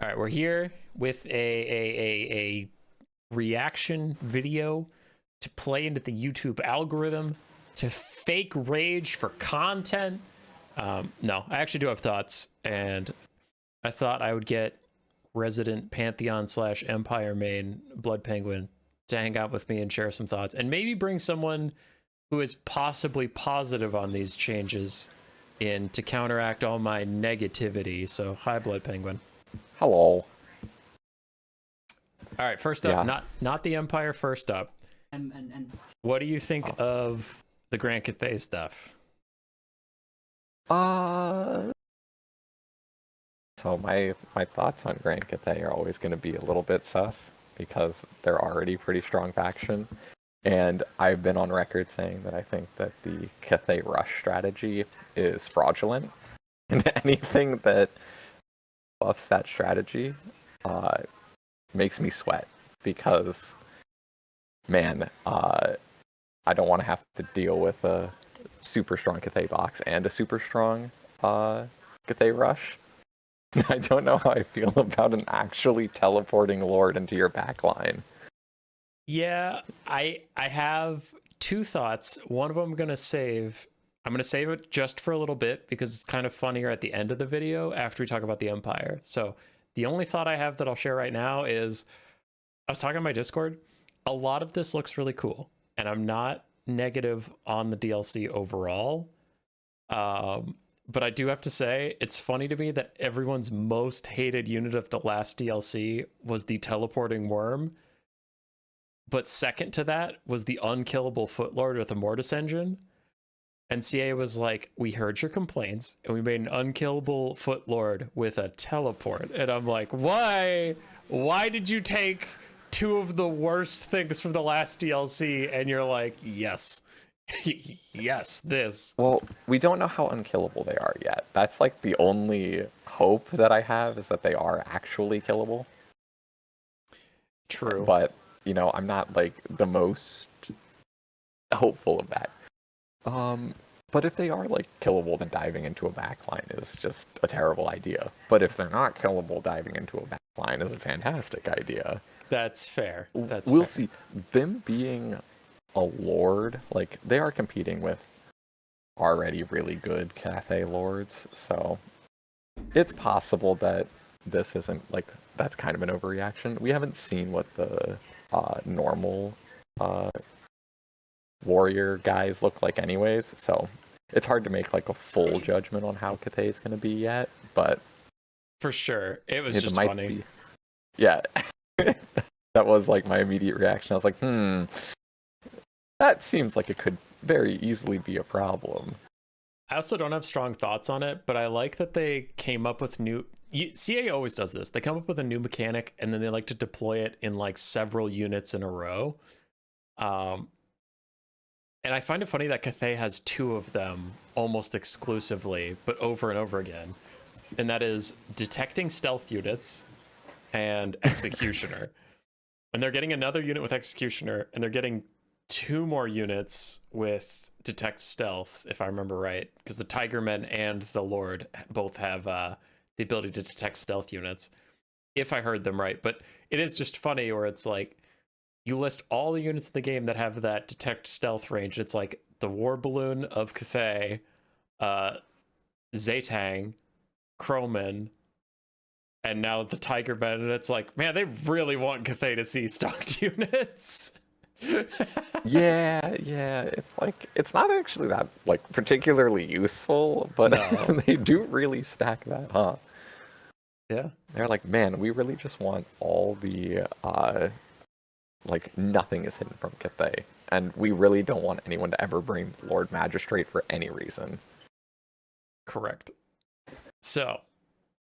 All right, we're here with a reaction video to play into the YouTube algorithm, to fake rage for content. No, I actually do have thoughts, and I thought I would get resident Pantheon / Empire main Bl00dpenguin to hang out with me and share some thoughts, and maybe bring someone who is possibly positive on these changes in to counteract all my negativity. So, hi, Bl00dpenguin. Hello. All right, first up, not the Empire. First up, what do you think of the Grand Cathay stuff? So my thoughts on Grand Cathay are always going to be a little bit sus because they're already a pretty strong faction, and I've been on record saying that I think that the Cathay Rush strategy is fraudulent, and anything that buffs that strategy makes me sweat because, man, I don't want to have to deal with a super strong Cathay box and a super strong Cathay Rush. I don't know how I feel about an actually teleporting Lord into your backline. Yeah, I have two thoughts. One of them I'm gonna save. I'm gonna save it just for a little bit because it's kind of funnier at the end of the video after we talk about the Empire. So the only thought I have that I'll share right now is I was talking on my Discord. A lot of this looks really cool, and I'm not negative on the DLC overall. But I do have to say, it's funny to me that everyone's most hated unit of the last DLC was the teleporting worm. But second to that was the unkillable Footlord with a Mortis engine. And CA was like, we heard your complaints, and we made an unkillable Footlord with a teleport. And I'm like, why? Why did you take two of the worst things from the last DLC? And you're like, yes. Yes, this. Well, we don't know how unkillable they are yet. That's like the only hope that I have is that they are actually killable. True. But, you know, I'm not like the most hopeful of that. But if they are like killable, then diving into a backline is just a terrible idea. But if they're not killable, diving into a backline is a fantastic idea. That's fair. We'll see. Them being a Lord, like, they are competing with already really good Cathay Lords, so it's possible that this isn't, like, that's kind of an overreaction. We haven't seen what the normal warrior guys look like anyways, so it's hard to make, like, a full judgment on how Cathay is going to be yet, but... For sure. It was just funny. Yeah. That was, like, my immediate reaction. I was like, that seems like it could very easily be a problem. I also don't have strong thoughts on it, but I like that they came up with new... CA always does this. They come up with a new mechanic, and then they like to deploy it in, like, several units in a row. And I find it funny that Cathay has two of them almost exclusively, but over and over again. And that is detecting stealth units and Executioner. And they're getting another unit with Executioner, and they're getting two more units with Detect Stealth, if I remember right, because the Tigermen and the Lord both have the ability to detect stealth units, if I heard them right. But it is just funny where it's like, you list all the units in the game that have that Detect Stealth range. It's like the War Balloon of Cathay, Zaytang, Croman, and now the Tigermen, and it's like, man, they really want Cathay to see stocked units. yeah, it's like, it's not actually that, like, particularly useful, but no. They do really stack that, huh? Yeah. They're like, man, we really just want all the, like, nothing is hidden from Cathay, and we really don't want anyone to ever bring Lord Magistrate for any reason. Correct. So,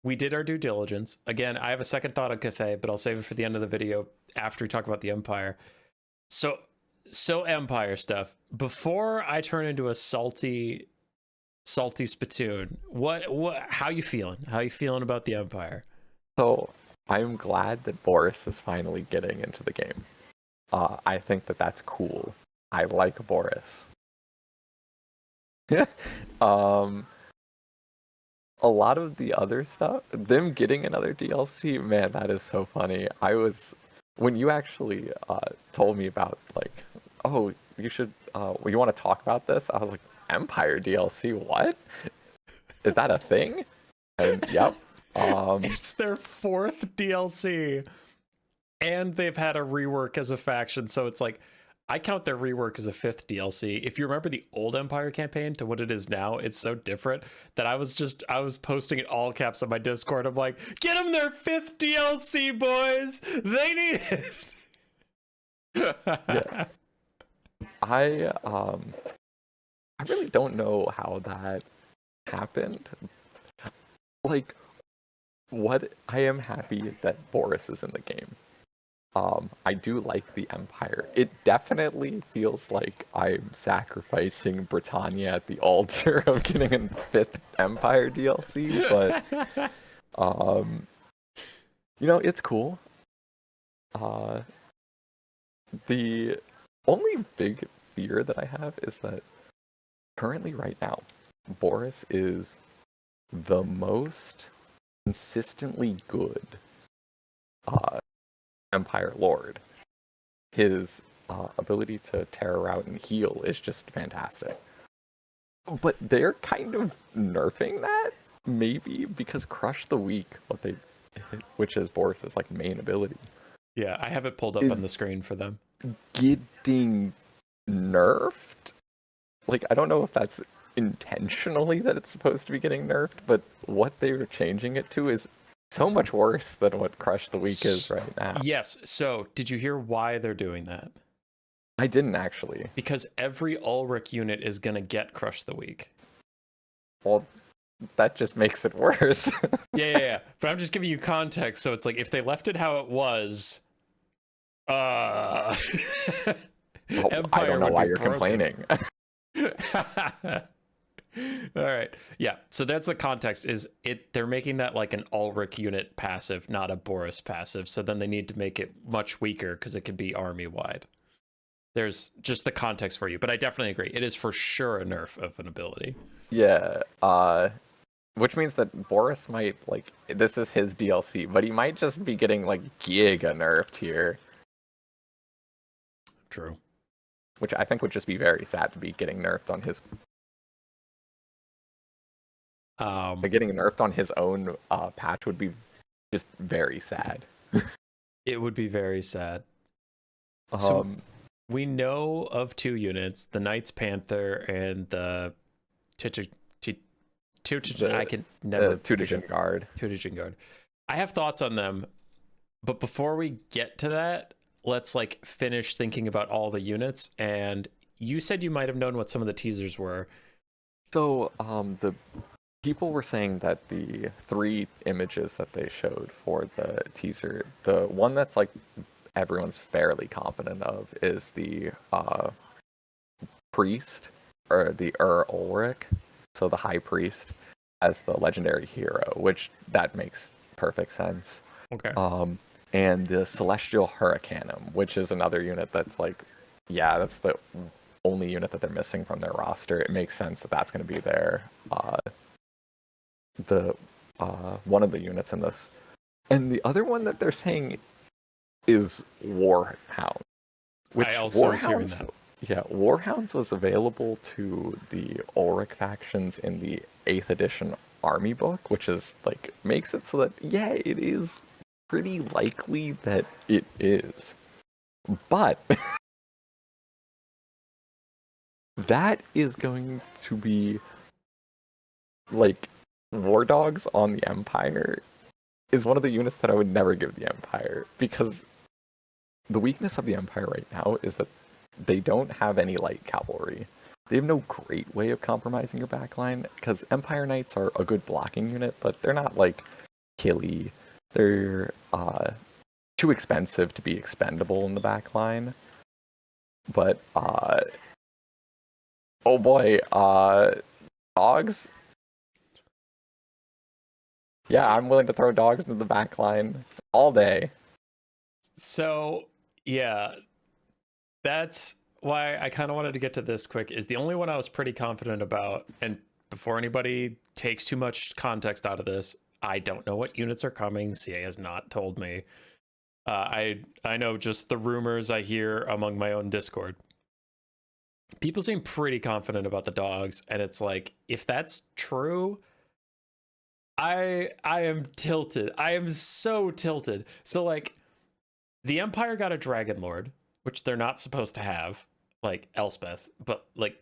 we did our due diligence. Again, I have a second thought on Cathay, but I'll save it for the end of the video after we talk about the Empire. So Empire stuff. Before I turn into a salty spittoon, how you feeling? How you feeling about the Empire? So I'm glad that Boris is finally getting into the game. I think that that's cool. I like Boris. a lot of the other stuff, them getting another DLC, man, that is so funny. When you actually told me about, like, oh, you should, you want to talk about this? I was like, Empire DLC, what? Is that a thing? And yep. It's their 4th DLC, and they've had a rework as a faction, so it's like, I count their rework as a 5th DLC. If you remember the old Empire campaign to what it is now, it's so different that I was posting in all caps on my Discord. I'm like, get them their 5th DLC, boys. They need it. Yeah. I really don't know how that happened. Like, what I am happy that Boris is in the game. I do like the Empire. It definitely feels like I'm sacrificing Britannia at the altar of getting a 5th Empire DLC, but it's cool. The only big fear that I have is that currently right now, Boris is the most consistently good Empire Lord. His ability to terror out and heal is just fantastic. But they're kind of nerfing that, maybe, because Crush the Weak, which is Boris's like main ability. Yeah, I have it pulled up on the screen for them. Getting nerfed? Like, I don't know if that's intentionally that it's supposed to be getting nerfed, but what they were changing it to is so much worse than what Crush the Weak is right now. Yes, so did you hear why they're doing that? I didn't actually. Because every Ulrich unit is going to get Crush the Weak. Well, that just makes it worse. Yeah. But I'm just giving you context, so it's like, if they left it how it was... I don't know why you're complaining. All right. Yeah. So that's the context. They're making that like an Ulrich unit passive, not a Boris passive. So then they need to make it much weaker because it could be army wide. There's just the context for you, but I definitely agree. It is for sure a nerf of an ability. Yeah. Which means that Boris might, like, this is his DLC, but he might just be getting like giga nerfed here. True. Which I think would just be very sad to be getting nerfed on his. Getting nerfed on his own patch would be just very sad. It would be very sad. So we know of 2 units: the Knights Panther and the I can never Tutijin Guard. Tutijin Guard. I have thoughts on them, but before we get to that, let's like finish thinking about all the units. And you said you might have known what some of the teasers were. So the people were saying that the 3 images that they showed for the teaser, the one that's like everyone's fairly confident of is the priest, or the Ulrich, so the high priest, as the legendary hero, which that makes perfect sense. Okay. And the Celestial Hurricanum, which is another unit that's like, yeah, that's the only unit that they're missing from their roster. It makes sense that that's going to be there. One of the units in this, and the other one that they're saying is Warhound. Which I also was hearing that. Yeah, Warhounds was available to the Ulrich factions in the 8th edition army book, which is like makes it so that it is pretty likely that it is. But that is going to be like War Dogs on the Empire is one of the units that I would never give the Empire, because the weakness of the Empire right now is that they don't have any light cavalry. They have no great way of compromising your backline, because Empire Knights are a good blocking unit, but they're not like killy. They're too expensive to be expendable in the backline. But oh boy, dogs. Yeah, I'm willing to throw dogs into the backline all day. So yeah, that's why I kind of wanted to get to this quick. Is the only one I was pretty confident about, and before anybody takes too much context out of this. I don't know what units are coming. CA has not told me. I know just the rumors I hear among my own Discord. People seem pretty confident about the dogs, and it's like, if that's true, I am tilted. I am so tilted. So like, the Empire got a Dragon Lord, which they're not supposed to have, like Elspeth, but like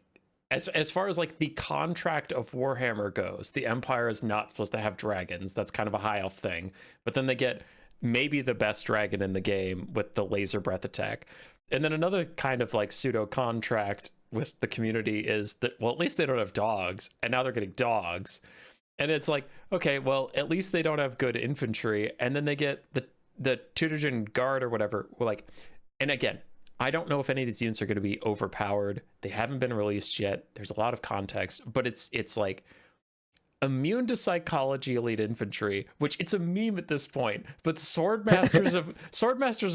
as far as like the contract of Warhammer goes, the Empire is not supposed to have dragons. That's kind of a high elf thing. But then they get maybe the best dragon in the game with the laser breath attack. And then another kind of like pseudo contract with the community is that, well, at least they don't have dogs, and now they're getting dogs. And it's like, okay, well, at least they don't have good infantry, and then they get the Tudorjan Guard or whatever. Like, and again, I don't know if any of these units are going to be overpowered. They haven't been released yet. There's a lot of context, but it's like immune to psychology elite infantry, which it's a meme at this point. But swordmasters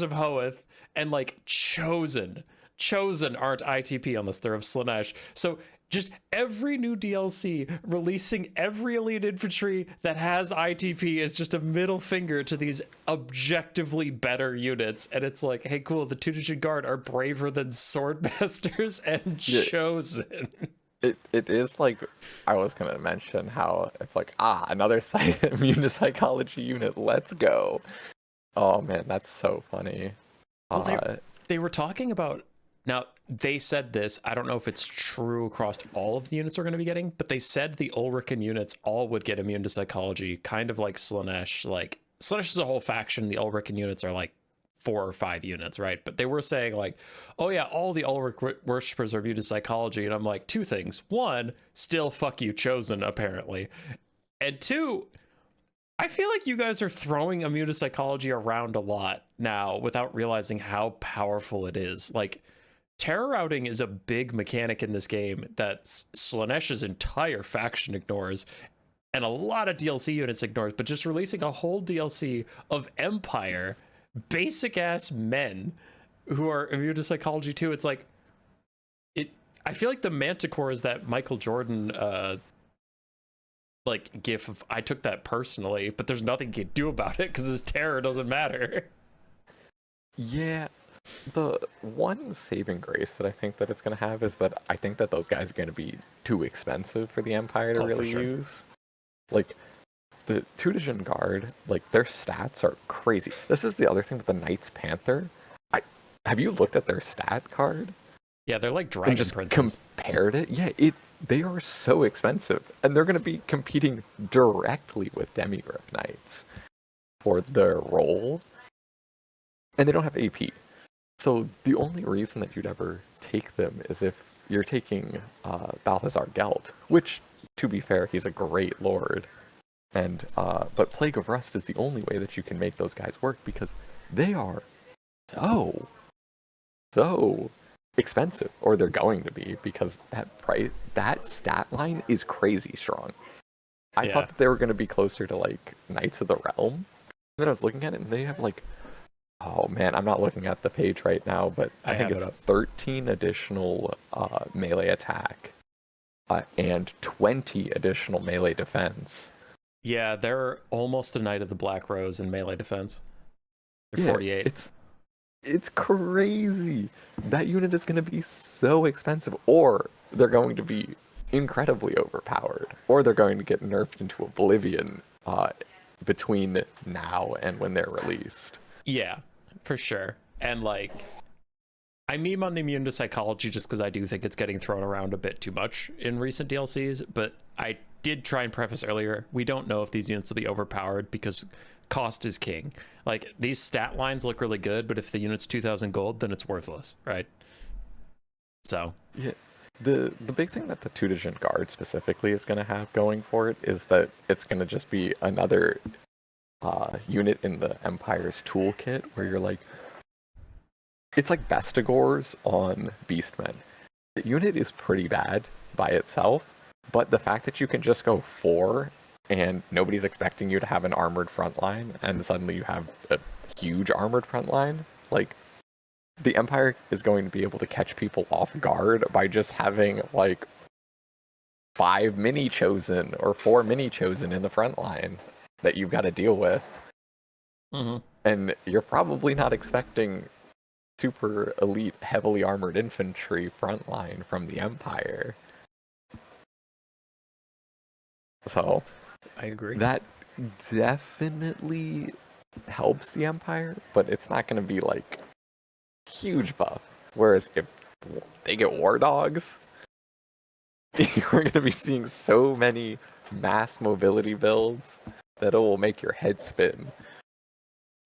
of Hoeth and like chosen aren't ITP unless they're of Slaanesh. So just every new DLC releasing every elite infantry that has ITP is just a middle finger to these objectively better units. And it's like, hey, cool, the Tudorjan Guard are braver than Swordmasters and Chosen. It is like, I was going to mention how it's like, another immune to psychology unit, let's go. Oh man, that's so funny. Well, they were talking about, now they said this, I don't know if it's true across all of the units we're going to be getting, but they said the Ulrican units all would get immune to psychology, kind of like Slaanesh. Like, Slaanesh is a whole faction, the Ulrican units are like 4 or 5 units, right? But they were saying like, oh yeah, all the Ulrich worshippers are immune to psychology, and I'm like, 2 things. 1, still fuck you, Chosen, apparently. And 2, I feel like you guys are throwing immune to psychology around a lot now without realizing how powerful it is. Like, terror routing is a big mechanic in this game that Slaanesh's entire faction ignores, and a lot of DLC units ignores, but just releasing a whole DLC of Empire, basic ass men who are immune to psychology too. It's like, I feel like the Manticore is that Michael Jordan like gif of, I took that personally, but there's nothing you can do about it because his terror doesn't matter. Yeah. The one saving grace that I think that it's going to have is that I think that those guys are going to be too expensive for the Empire to really use. Like, the Tudorjan Guard, like, their stats are crazy. This is the other thing with the Knights Panther. Have you looked at their stat card? Yeah, they're like dragon just princes. Compared it? Yeah, they are so expensive. And they're going to be competing directly with Demigryph Knights for their role. And they don't have AP. So the only reason that you'd ever take them is if you're taking Balthazar Gelt, which, to be fair, he's a great lord. And but Plague of Rust is the only way that you can make those guys work because they are so expensive, or they're going to be, because that stat line is crazy strong. I thought that they were going to be closer to like Knights of the Realm. And then I was looking at it, and they have like, oh man, I'm not looking at the page right now, but I think it's 13 additional melee attack and 20 additional melee defense. Yeah, they're almost a Knight of the Black Rose in melee defense. They're 48. It's crazy. That unit is going to be so expensive, or they're going to be incredibly overpowered, or they're going to get nerfed into oblivion between now and when they're released. Yeah, for sure. And like, I meme on the immune to psychology just because I do think it's getting thrown around a bit too much in recent DLCs, but I did try and preface earlier, we don't know if these units will be overpowered because cost is king. Like, these stat lines look really good, but if the unit's 2,000 gold, then it's worthless, right? So yeah, the big thing that the Tudorjan Guard specifically is going to have going for it is that it's going to just be another unit in the Empire's toolkit where you're like, it's like Bestigors on Beastmen. The unit is pretty bad by itself, but the fact that you can just go 4 and nobody's expecting you to have an armored front line, and suddenly you have a huge armored front line, like, the Empire is going to be able to catch people off guard by just having like 5 mini chosen or 4 mini chosen in the front line that you've got to deal with. Mm-hmm. And you're probably not expecting super elite, heavily armored infantry frontline from the Empire. So I agree. that definitely helps the Empire, but it's not going to be like huge buff. Whereas if they get war dogs, you're going to be seeing so many mass mobility builds that it will make your head spin.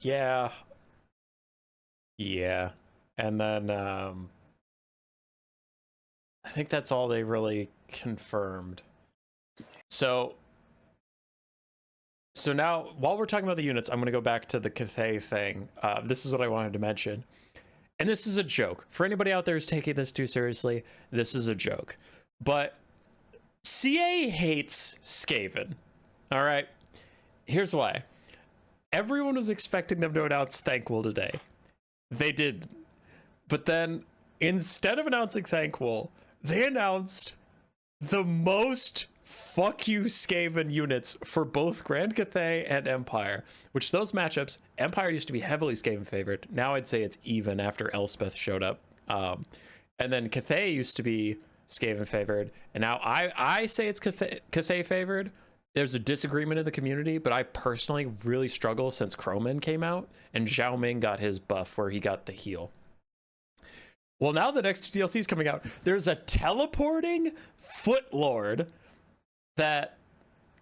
Yeah. Yeah. And then I think that's all they really confirmed. So now, while we're talking about the units, I'm going to go back to the Cathay thing. This is what I wanted to mention. And this is a joke. For anybody out there who's taking this too seriously, this is a joke. But CA hates Skaven. All right? Here's why. Everyone was expecting them to announce Thankful today. They didn't. But then, instead of announcing Thankful, they announced the most fuck you Skaven units for both Grand Cathay and Empire, which those matchups, Empire used to be heavily Skaven favored. Now I'd say it's even after Elspeth showed up. And then Cathay used to be Skaven favored, and now I say it's Cathay favored. There's a disagreement in the community, but I personally really struggle since Croman came out and Zhao Ming got his buff where he got the heal. Well, now the next DLC is coming out. There's a teleporting Foot Lord that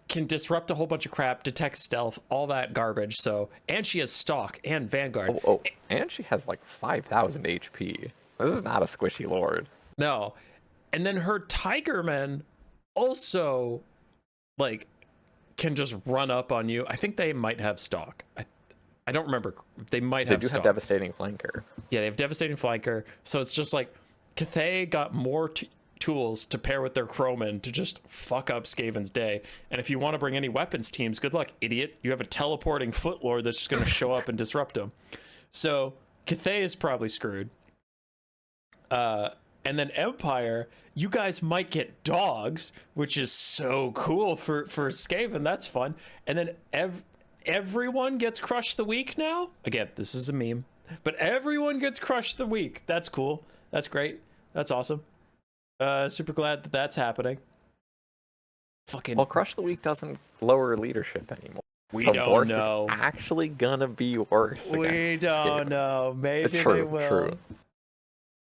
can disrupt a whole bunch of crap, detect stealth, all that garbage. So, and she has Stalk and Vanguard. Oh, and she has like 5,000 HP. This is not a squishy lord. No. And then her Tigermen also, like, can just run up on you. I think they might have Stalk. I don't remember. They might have They do Stalk. have Devastating Flanker. Yeah, they have Devastating Flanker. So it's just like Cathay got more tools to pair with their Croman to just fuck up Skaven's day. And if you want to bring any weapons teams, good luck, idiot. You have a teleporting Footlord that's just going to show up and disrupt them. So Cathay is probably screwed. And then Empire, you guys might get dogs, which is so cool for Skaven. That's fun. And then everyone gets crushed the week now. Again, this is a meme, but everyone gets crushed the week. That's cool. That's great. That's awesome. Super glad that that's happening. Fucking. Well, Crush the Week doesn't lower leadership anymore. We so don't Boris know. Is actually gonna be worse. We don't know. Maybe true, they will. True.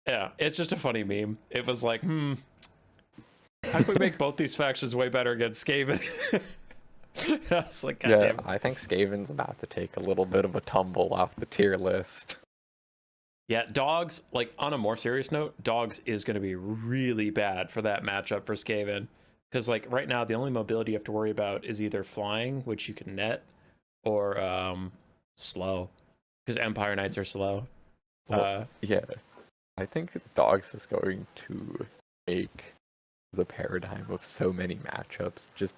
Yeah, it's just a funny meme. It was like, how can we make both these factions way better against Skaven? I was like, God damn. I think Skaven's about to take a little bit of a tumble off the tier list. Yeah, dogs, like on a more serious note, dogs is going to be really bad for that matchup for Skaven. Because like right now, the only mobility you have to worry about is either flying, which you can net, or slow. Because Empire Knights are slow. Well, yeah. I think dogs is going to make the paradigm of so many matchups just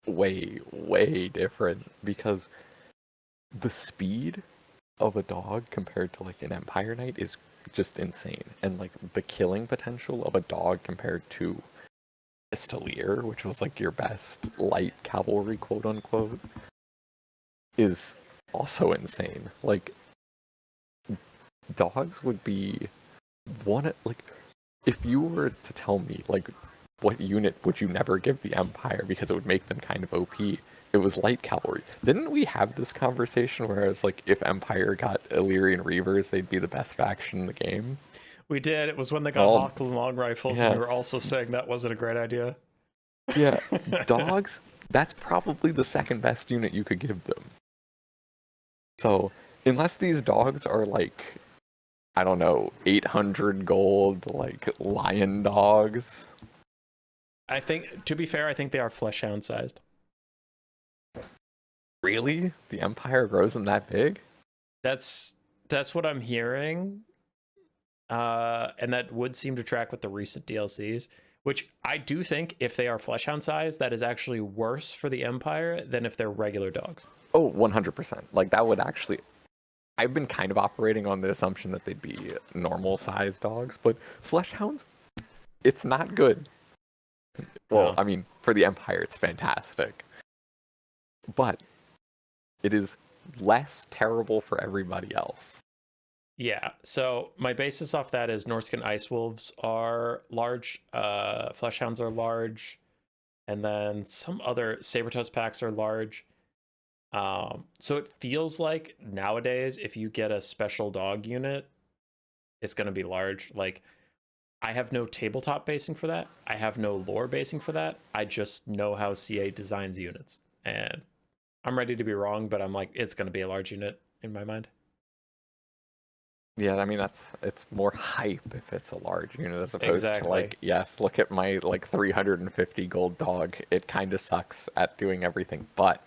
way, way different, because the speed of a dog compared to like an Empire Knight is just insane, and like the killing potential of a dog compared to Estelier, which was like your best light cavalry, quote unquote, is also insane. Like dogs would be one, like if you were to tell me like what unit would you never give the Empire because it would make them kind of OP, it was light cavalry. Didn't we have this conversation where it's like if Empire got Illyrian Reavers, they'd be the best faction in the game? We did. It was when they got Hawk long rifles, and we were also saying that wasn't a great idea. Yeah, dogs, that's probably the second best unit you could give them. So, unless these dogs are like, I don't know, 800 gold, like lion dogs. I think, to be fair, I think they are Fleshhound sized. Really? The Empire grows them that big? That's what I'm hearing. And that would seem to track with the recent DLCs, which I do think if they are Fleshhound size, that is actually worse for the Empire than if they're regular dogs. Oh, 100%. Like that would actually, I've been kind of operating on the assumption that they'd be normal sized dogs, but Fleshhounds, it's not good. Well, Oh. I mean, for the Empire, it's fantastic, but it is less terrible for everybody else. Yeah, so my basis off that is Norscan Ice Wolves are large, Fleshhounds are large, and then some other Saber-Tooth packs are large. So it feels like nowadays, if you get a special dog unit, it's going to be large. Like, I have no tabletop basing for that. I have no lore basing for that. I just know how CA designs units. And I'm ready to be wrong, but I'm like, it's going to be a large unit in my mind. Yeah, I mean it's more hype if it's a large unit as opposed to Exactly. like, yes, look at my like 350 gold dog. It kind of sucks at doing everything, but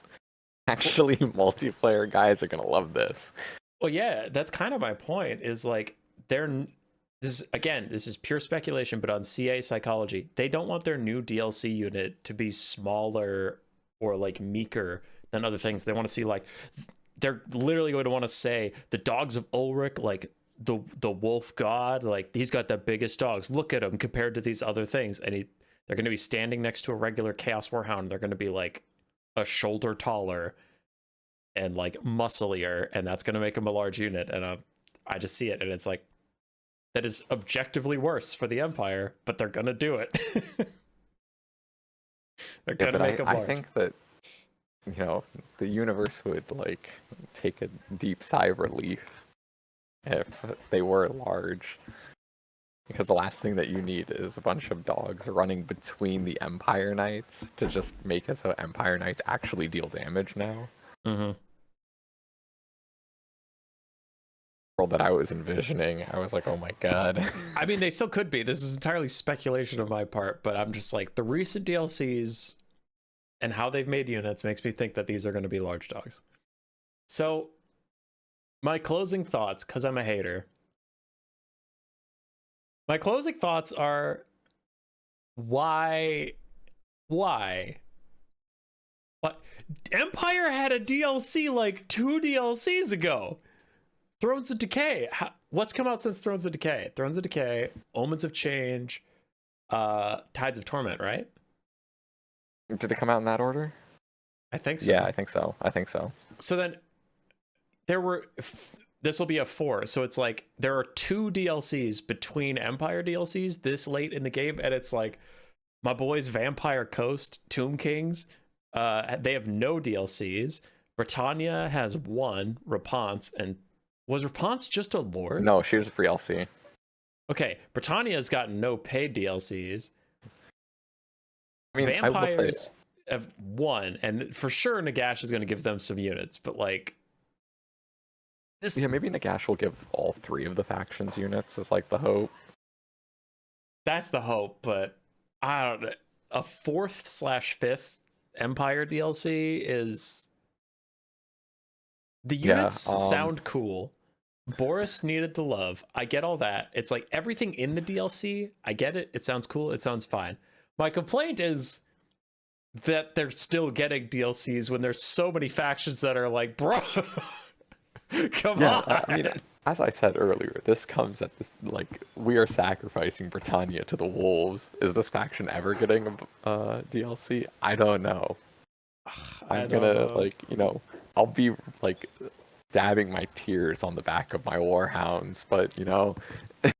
actually multiplayer guys are gonna love this. Well, yeah, that's kind of my point. Is like this again. This is pure speculation, but on CA psychology, they don't want their new DLC unit to be smaller or like meeker than other things. They want to see like they're literally going to want to say the dogs of Ulrich, like the wolf god, like he's got the biggest dogs. Look at him compared to these other things, and they're going to be standing next to a regular Chaos Warhound. They're going to be like a shoulder taller and like musclier, and that's going to make them a large unit. And I just see it, and it's like that is objectively worse for the Empire, but they're going to do it. They're Yeah, going to but make them I large. think that the universe would like take a deep sigh of relief if they were large. Because the last thing that you need is a bunch of dogs running between the Empire Knights to just make it so Empire Knights actually deal damage now. Mm-hmm. World that I was envisioning, I was like, oh my god. I mean, they still could be. This is entirely speculation on my part, but I'm just like the recent DLCs and how they've made units makes me think that these are going to be large dogs. So, my closing thoughts, because I'm a hater. My closing thoughts are why? What? Empire had a DLC like 2 DLCs ago. Thrones of Decay. What's come out since Thrones of Decay? Thrones of Decay, Omens of Change, Tides of Torment, right? Did it come out in that order? I think so. Yeah, I think so. So then there were this will be a 4, so it's like there are 2 DLCs between Empire DLCs this late in the game, and it's like my boys Vampire Coast, Tomb Kings, they have no DLCs. Britannia has 1, Rapunzel, and was Rapunzel just a lord? No, she was a free LC. Okay, Britannia's gotten no paid DLCs. I mean, Vampires have 1, and for sure Nagash is going to give them some units, but like this. Yeah, maybe Nagash will give all 3 of the factions units is like the hope. That's the hope, but I don't know. A 4th/5th Empire DLC is the units sound cool. Boris needed to love. I get all that. It's like everything in the DLC. I get it. It sounds cool. It sounds fine. My complaint is that they're still getting DLCs when there's so many factions that are like, bro, come on. I mean, as I said earlier, this comes at this like we are sacrificing Britannia to the wolves. Is this faction ever getting a DLC? I don't know. I'm gonna like I'll be like dabbing my tears on the back of my warhounds, but at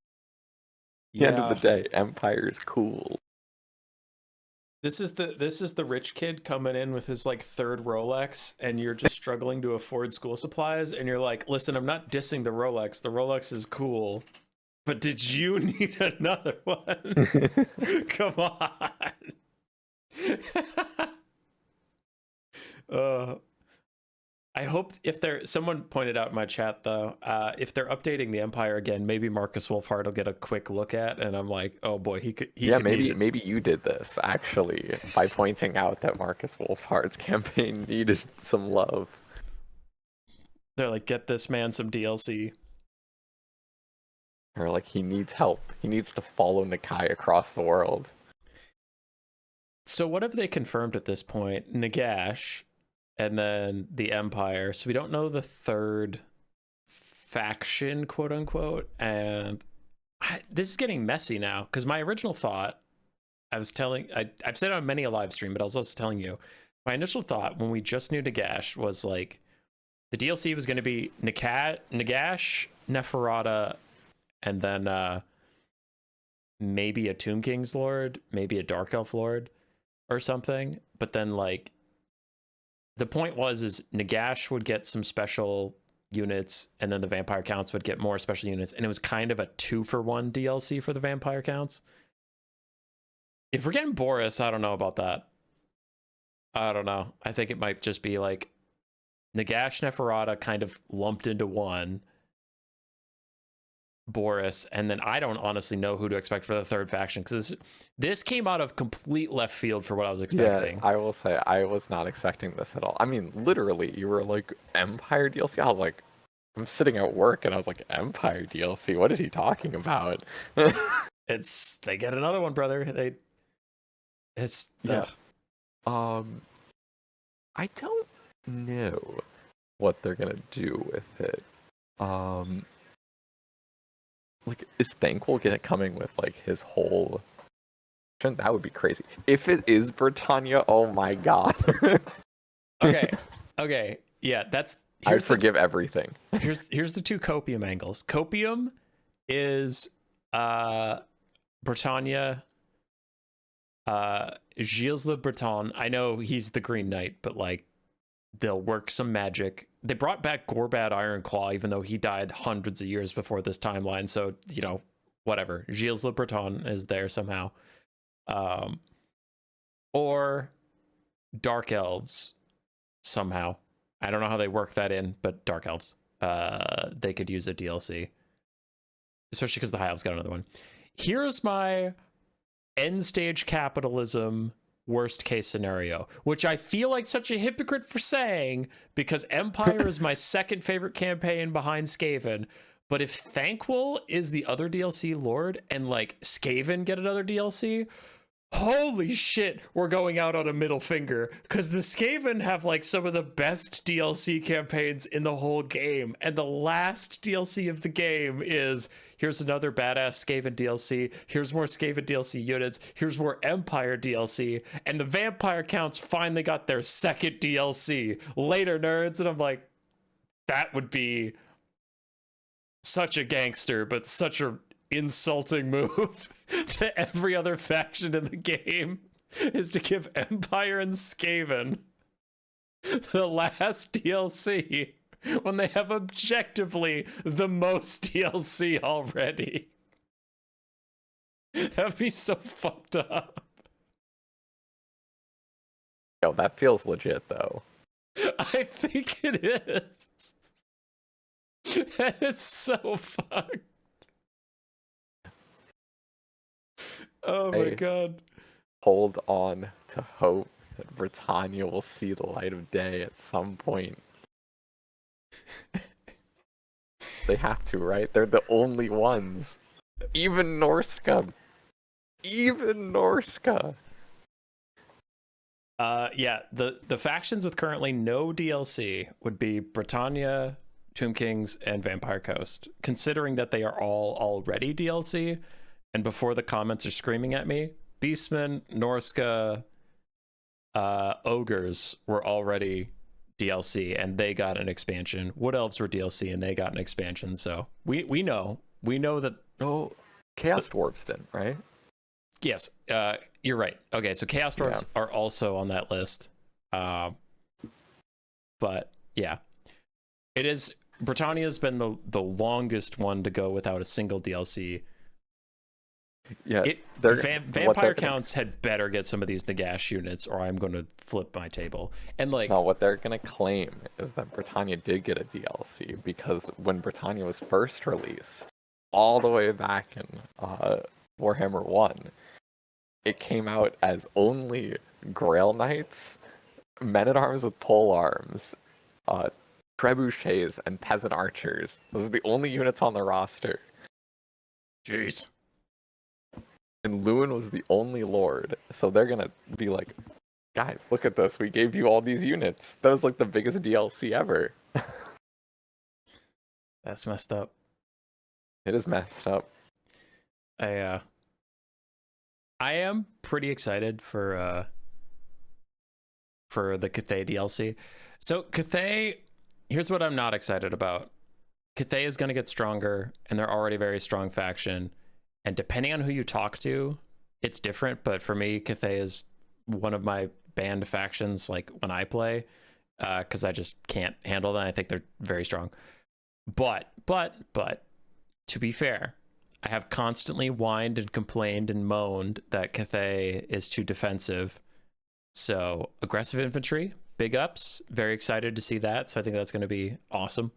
the end of the day, Empire is cool. This is the rich kid coming in with his like 3rd Rolex, and you're just struggling to afford school supplies, and you're like, listen, I'm not dissing the Rolex. The Rolex is cool, but did you need another one? Come on. I hope someone pointed out in my chat though, if they're updating the Empire again, maybe Marcus Wolfhard will get a quick look at, and I'm like, oh boy, he could. Maybe you did this actually by pointing out that Marcus Wolfhard's campaign needed some love. They're like, get this man some DLC. Or like he needs help. He needs to follow Nakai across the world. So what have they confirmed at this point? Nagash, and then the Empire. So we don't know the 3rd faction, quote unquote. And this is getting messy now, because my original thought I've said it on many a live stream, but I was also telling you, my initial thought when we just knew Nagash was like, the DLC was going to be Nagash, Neferata, and then maybe a Tomb King's Lord, maybe a Dark Elf Lord or something. But then like the point is Nagash would get some special units, and then the vampire counts would get more special units, and it was kind of a 2-for-1 DLC for the vampire counts. If we're getting Boris, I don't know about that. I don't know. I think it might just be like Nagash, Neferata kind of lumped into one, Boris, and then I don't honestly know who to expect for the third faction, because this came out of complete left field for what I was expecting. Yeah, I will say I was not expecting this at all. I mean, literally, you were like Empire DLC. I was like, I'm sitting at work and I was like, Empire DLC. What is he talking about? They get another one, brother. Yeah. I don't know what they're gonna do with it. Like, is Thankful coming with like his whole? That would be crazy. If it is Britannia, oh my god. Okay. Yeah, I'd forgive everything. Here's the two copium angles. Copium is Britannia, Gilles Le Breton. I know he's the Green Knight, but like they'll work some magic. They brought back Gorbad Ironclaw, even though he died hundreds of years before this timeline. So, you know, whatever. Gilles Le Breton is there somehow. Or Dark Elves somehow. I don't know how they work that in, but Dark Elves. They could use a DLC. Especially because the High Elves got another one. Here's my end stage capitalism worst case scenario, which I feel like such a hypocrite for saying, because Empire is my second favorite campaign behind Skaven. But if Thankful is the other DLC Lord and like Skaven get another DLC, holy shit, we're going out on a middle finger, because the Skaven have like some of the best DLC campaigns in the whole game, and the last DLC of the game is, here's another badass Skaven DLC, here's more Skaven DLC units, here's more Empire DLC, and the vampire counts finally got their second DLC. Later, nerds. And I'm like, that would be such a gangster, but such a insulting move to every other faction in the game, is to give Empire and Skaven the last DLC when they have objectively the most DLC already. That'd be so fucked up. Yo, that feels legit though. I think it is. It's so fucked. Oh my god. Hold on to hope that Britannia will see the light of day at some point. They have to, right? They're the only ones. Even Norska. Yeah, the factions with currently no DLC would be Britannia, Tomb Kings, and Vampire Coast, considering that they are all already DLC. And before the comments are screaming at me, Beastmen, Norska, Ogres were already DLC, and they got an expansion. Wood Elves were DLC, and they got an expansion. So we know that. Oh, Chaos Dwarves didn't, right? Yes, you're right. Okay, so Chaos Dwarves are also on that list. But yeah, it is. Britannia's been the longest one to go without a single DLC. Yeah, Vampire counts had better get some of these Nagash units, or I'm going to flip my table. And like, no, what they're gonna claim is that Britannia did get a DLC, because when Britannia was first released, all the way back in Warhammer 1, it came out as only Grail Knights, men-at-arms with pole arms, trebuchets, and peasant archers. Those are the only units on the roster. jeez. And Lewin was the only lord, so they're gonna be like, guys, look at this, we gave you all these units. That was like the biggest DLC ever. That's messed up. It is messed up. I am pretty excited for the Cathay DLC. So Cathay, here's what I'm not excited about. Cathay is going to get stronger, and they're already a very strong faction. And depending on who you talk to, it's different. But for me, Cathay is one of my banned factions, like when I play, because I just can't handle them. I think they're very strong. But to be fair, I have constantly whined and complained and moaned that Cathay is too defensive. So aggressive infantry, big ups. Very excited to see that. So I think that's going to be awesome.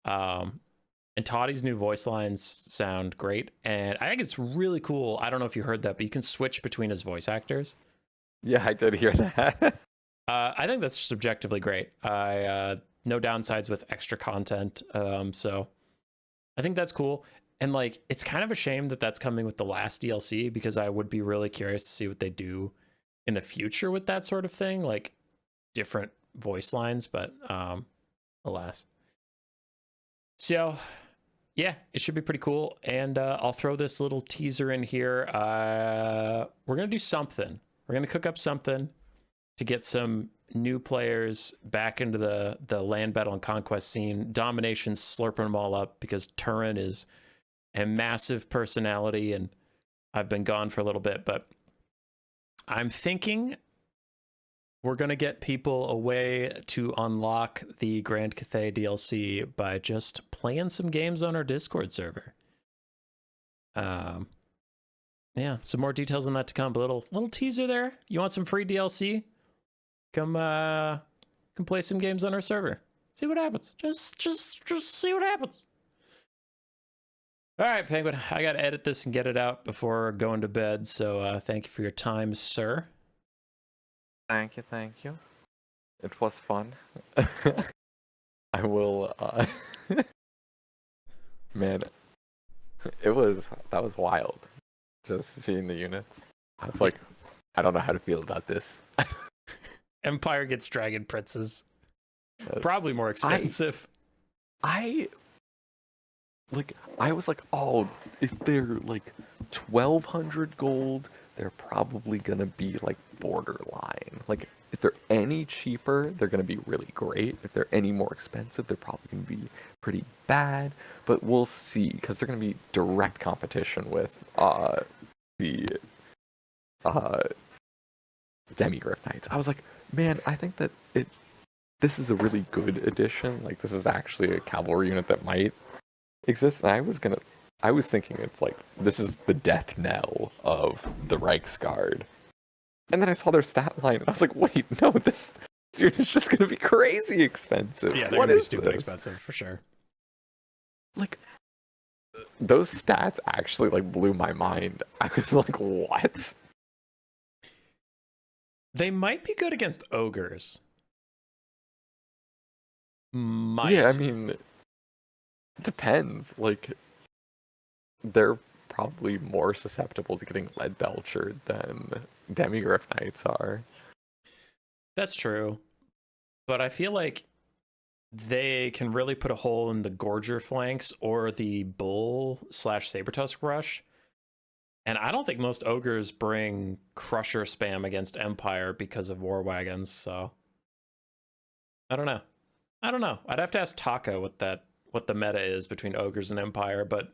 And Toddy's new voice lines sound great, and I think it's really cool. I don't know if you heard that, but you can switch between his voice actors. Yeah, I did hear that. I think that's subjectively great. I no downsides with extra content. So I think that's cool. And like, it's kind of a shame that that's coming with the last DLC, because I would be really curious to see what they do in the future with that sort of thing, like different voice lines. But alas. So yeah, it should be pretty cool. And I'll throw this little teaser in here. We're going to do something. We're going to cook up something to get some new players back into the land battle and conquest scene. Domination's slurping them all up because Turin is a massive personality, and I've been gone for a little bit. But I'm thinking we're going to get people a way to unlock the Grand Cathay DLC by just playing some games on our Discord server. Yeah, some more details on that to come. But little teaser there. You want some free DLC? Come play some games on our server. See what happens. Just see what happens. All right, Penguin. I got to edit this and get it out before going to bed. So thank you for your time, sir. Thank you. It was fun. I will, man, that was wild. Just seeing the units. I was like, I don't know how to feel about this. Empire gets Dragon Princes. Probably more expensive. I was like, oh, if they're like 1,200 gold, they're probably gonna be like borderline. Like, if they're any cheaper, they're gonna be really great. If they're any more expensive, they're probably gonna be pretty bad. But we'll see, because they're gonna be direct competition with the Demigryph Knights. I was like, man, I think that this is a really good addition. Like, this is actually a cavalry unit that might exist. And I was thinking it's like, this is the death knell of the Reichsguard. And then I saw their stat line, and I was like, wait, no, this unit is just gonna be crazy expensive. Yeah, they're gonna be stupid expensive for sure. Like, those stats actually like blew my mind. I was like, what? They might be good against ogres. Might. Yeah, I mean, it depends. Like, they're probably more susceptible to getting lead belchered than Demigryph Knights are. That's true. But I feel like they can really put a hole in the Gorger flanks or the Bull / Sabertusk rush. And I don't think most ogres bring Crusher spam against Empire because of war wagons, so I don't know. I'd have to ask Taka what the meta is between ogres and Empire, but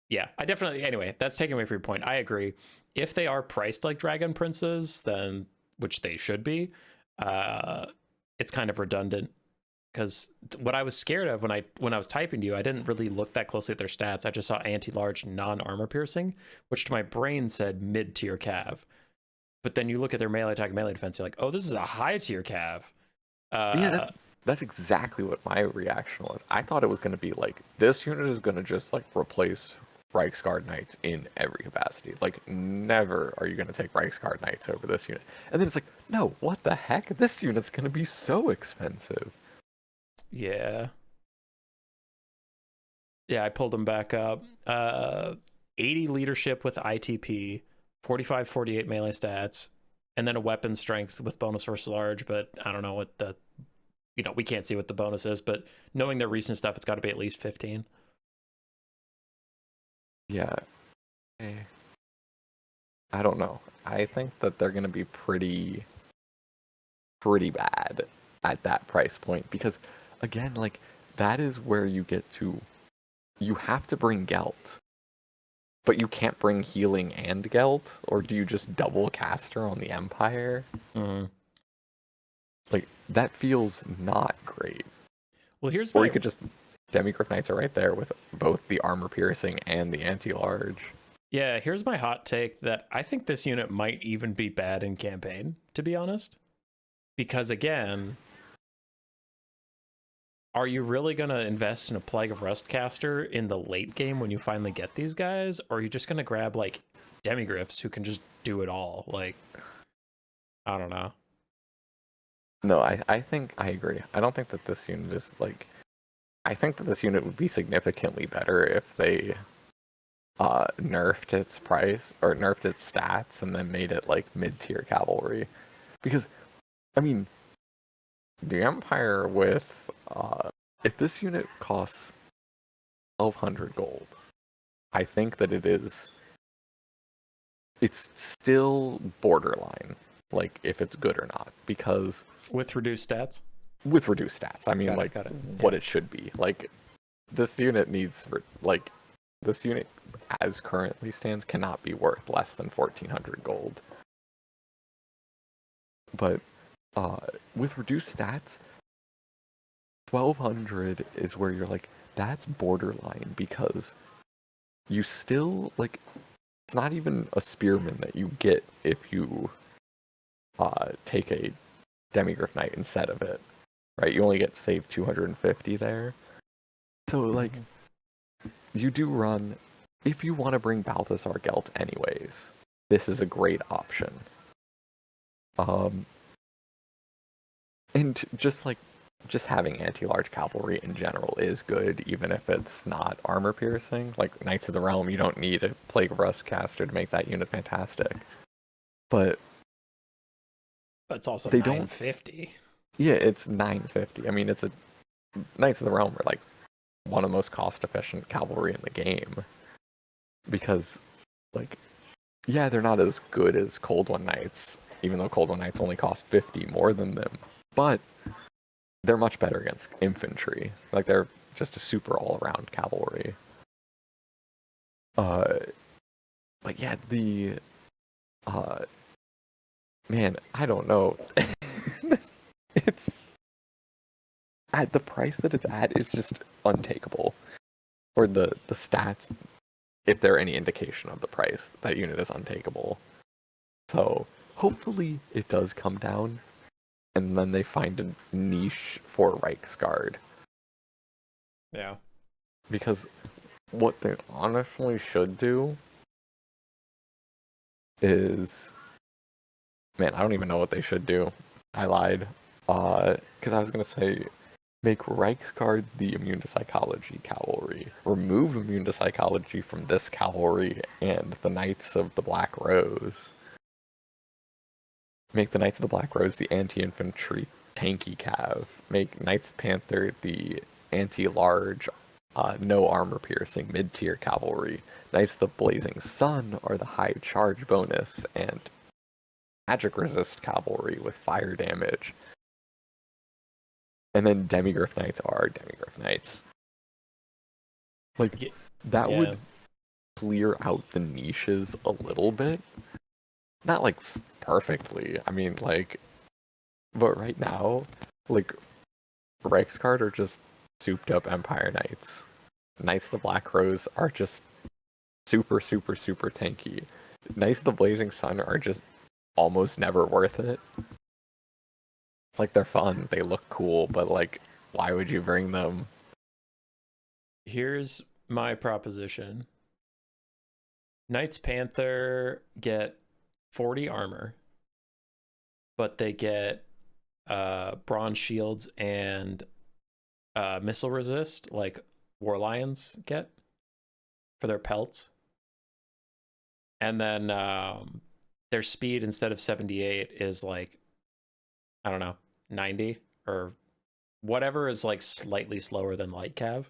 yeah, anyway, that's taken away from your point. I agree. If they are priced like Dragon Princes, then, which they should be, it's kind of redundant. Because what I was scared of when I was typing to you, I didn't really look that closely at their stats. I just saw anti-large, non-armor piercing, which to my brain said mid-tier cav. But then you look at their melee attack, melee defense, you're like, oh, this is a high-tier cav. Yeah, that's exactly what my reaction was. I thought it was going to be like, this unit is going to just like replace Reichsguard Knights in every capacity. Like, never are you going to take Reichsguard Knights over this unit. And then it's like, no, what the heck? This unit's going to be so expensive. Yeah, I pulled them back up. 80 leadership with ITP, 45, 48 melee stats, and then a weapon strength with bonus versus large. But I don't know what we can't see what the bonus is, but knowing their recent stuff, it's got to be at least 15. Yeah. I don't know. I think that they're going to be pretty bad at that price point because, again, like that is where you get to. You have to bring Gelt, but you can't bring healing and Gelt, or do you just double caster on the Empire? Mm. Like that feels not great. Well, here's Or my you could just Demigryph Knights are right there with both the armor piercing and the anti-large. yeah, here's my hot take that I think this unit might even be bad in campaign, to be honest. Because again, are you really going to invest in a Plague of Rustcaster in the late game when you finally get these guys? Or are you just going to grab like Demigryphs who can just do it all? Like, I don't know. No, I think I agree. I don't think that this unit is like. I think that this unit would be significantly better if they nerfed its price or nerfed its stats and then made it like mid-tier cavalry. Because, I mean, the Empire with if this unit costs 1,200 gold, I think that it's still borderline, like if it's good or not, because With reduced stats? with reduced stats, I mean Got it. what Yeah. it should be. Like this unit needs like this unit as currently stands cannot be worth less than 1,400 gold. But with reduced stats, 1,200 is where you're like, that's borderline because you still like it's not even a spearman that you get if you take a Demigryph Knight instead of it, right? You only get save 250 there. So like you do run if you want to bring Balthazar Gelt anyways. This is a great option. And just having anti-large cavalry in general is good, even if it's not armor piercing. Like Knights of the Realm, you don't need a Plague of Rust caster to make that unit fantastic. But It's also they don't. 950. Yeah, it's 950. I mean, it's a Knights of the Realm are like one of the most cost-efficient cavalry in the game because, like, yeah, they're not as good as Cold One Knights, even though Cold One Knights only cost 50 more than them. But they're much better against infantry. Like they're just a super all-around cavalry. But yeah, the man, I don't know. It's at the price that it's at, it's just untakeable. Or the stats, if they're any indication of the price, that unit is untakeable. So hopefully it does come down, and then they find a niche for Reichsguard. Yeah. Because what they honestly should do is, man, I don't even know what they should do. I lied. Because I was gonna say, make Reichsguard the immune to psychology cavalry. Remove immune to psychology from this cavalry and the Knights of the Black Rose. Make the Knights of the Black Rose the anti-infantry tanky cav. Make Knights Panther the anti-large, no armor piercing mid-tier cavalry. Knights of the Blazing Sun are the high charge bonus and magic resist cavalry with fire damage. And then Demigryph Knights are Demigryph Knights. Like, that would clear out the niches a little bit. Not like perfectly. I mean, like, but right now, like, Reichsguard are just souped up Empire Knights. Knights of the Black Rose are just super, super, super tanky. Knights of the Blazing Sun are just almost never worth it. Like, they're fun, they look cool, but like, why would you bring them? Here's my proposition. Knights Panther get 40 armor, but they get bronze shields and missile resist, like War Lions get for their pelts. And then their speed instead of 78 is like, I don't know, 90 or whatever is like slightly slower than light cav.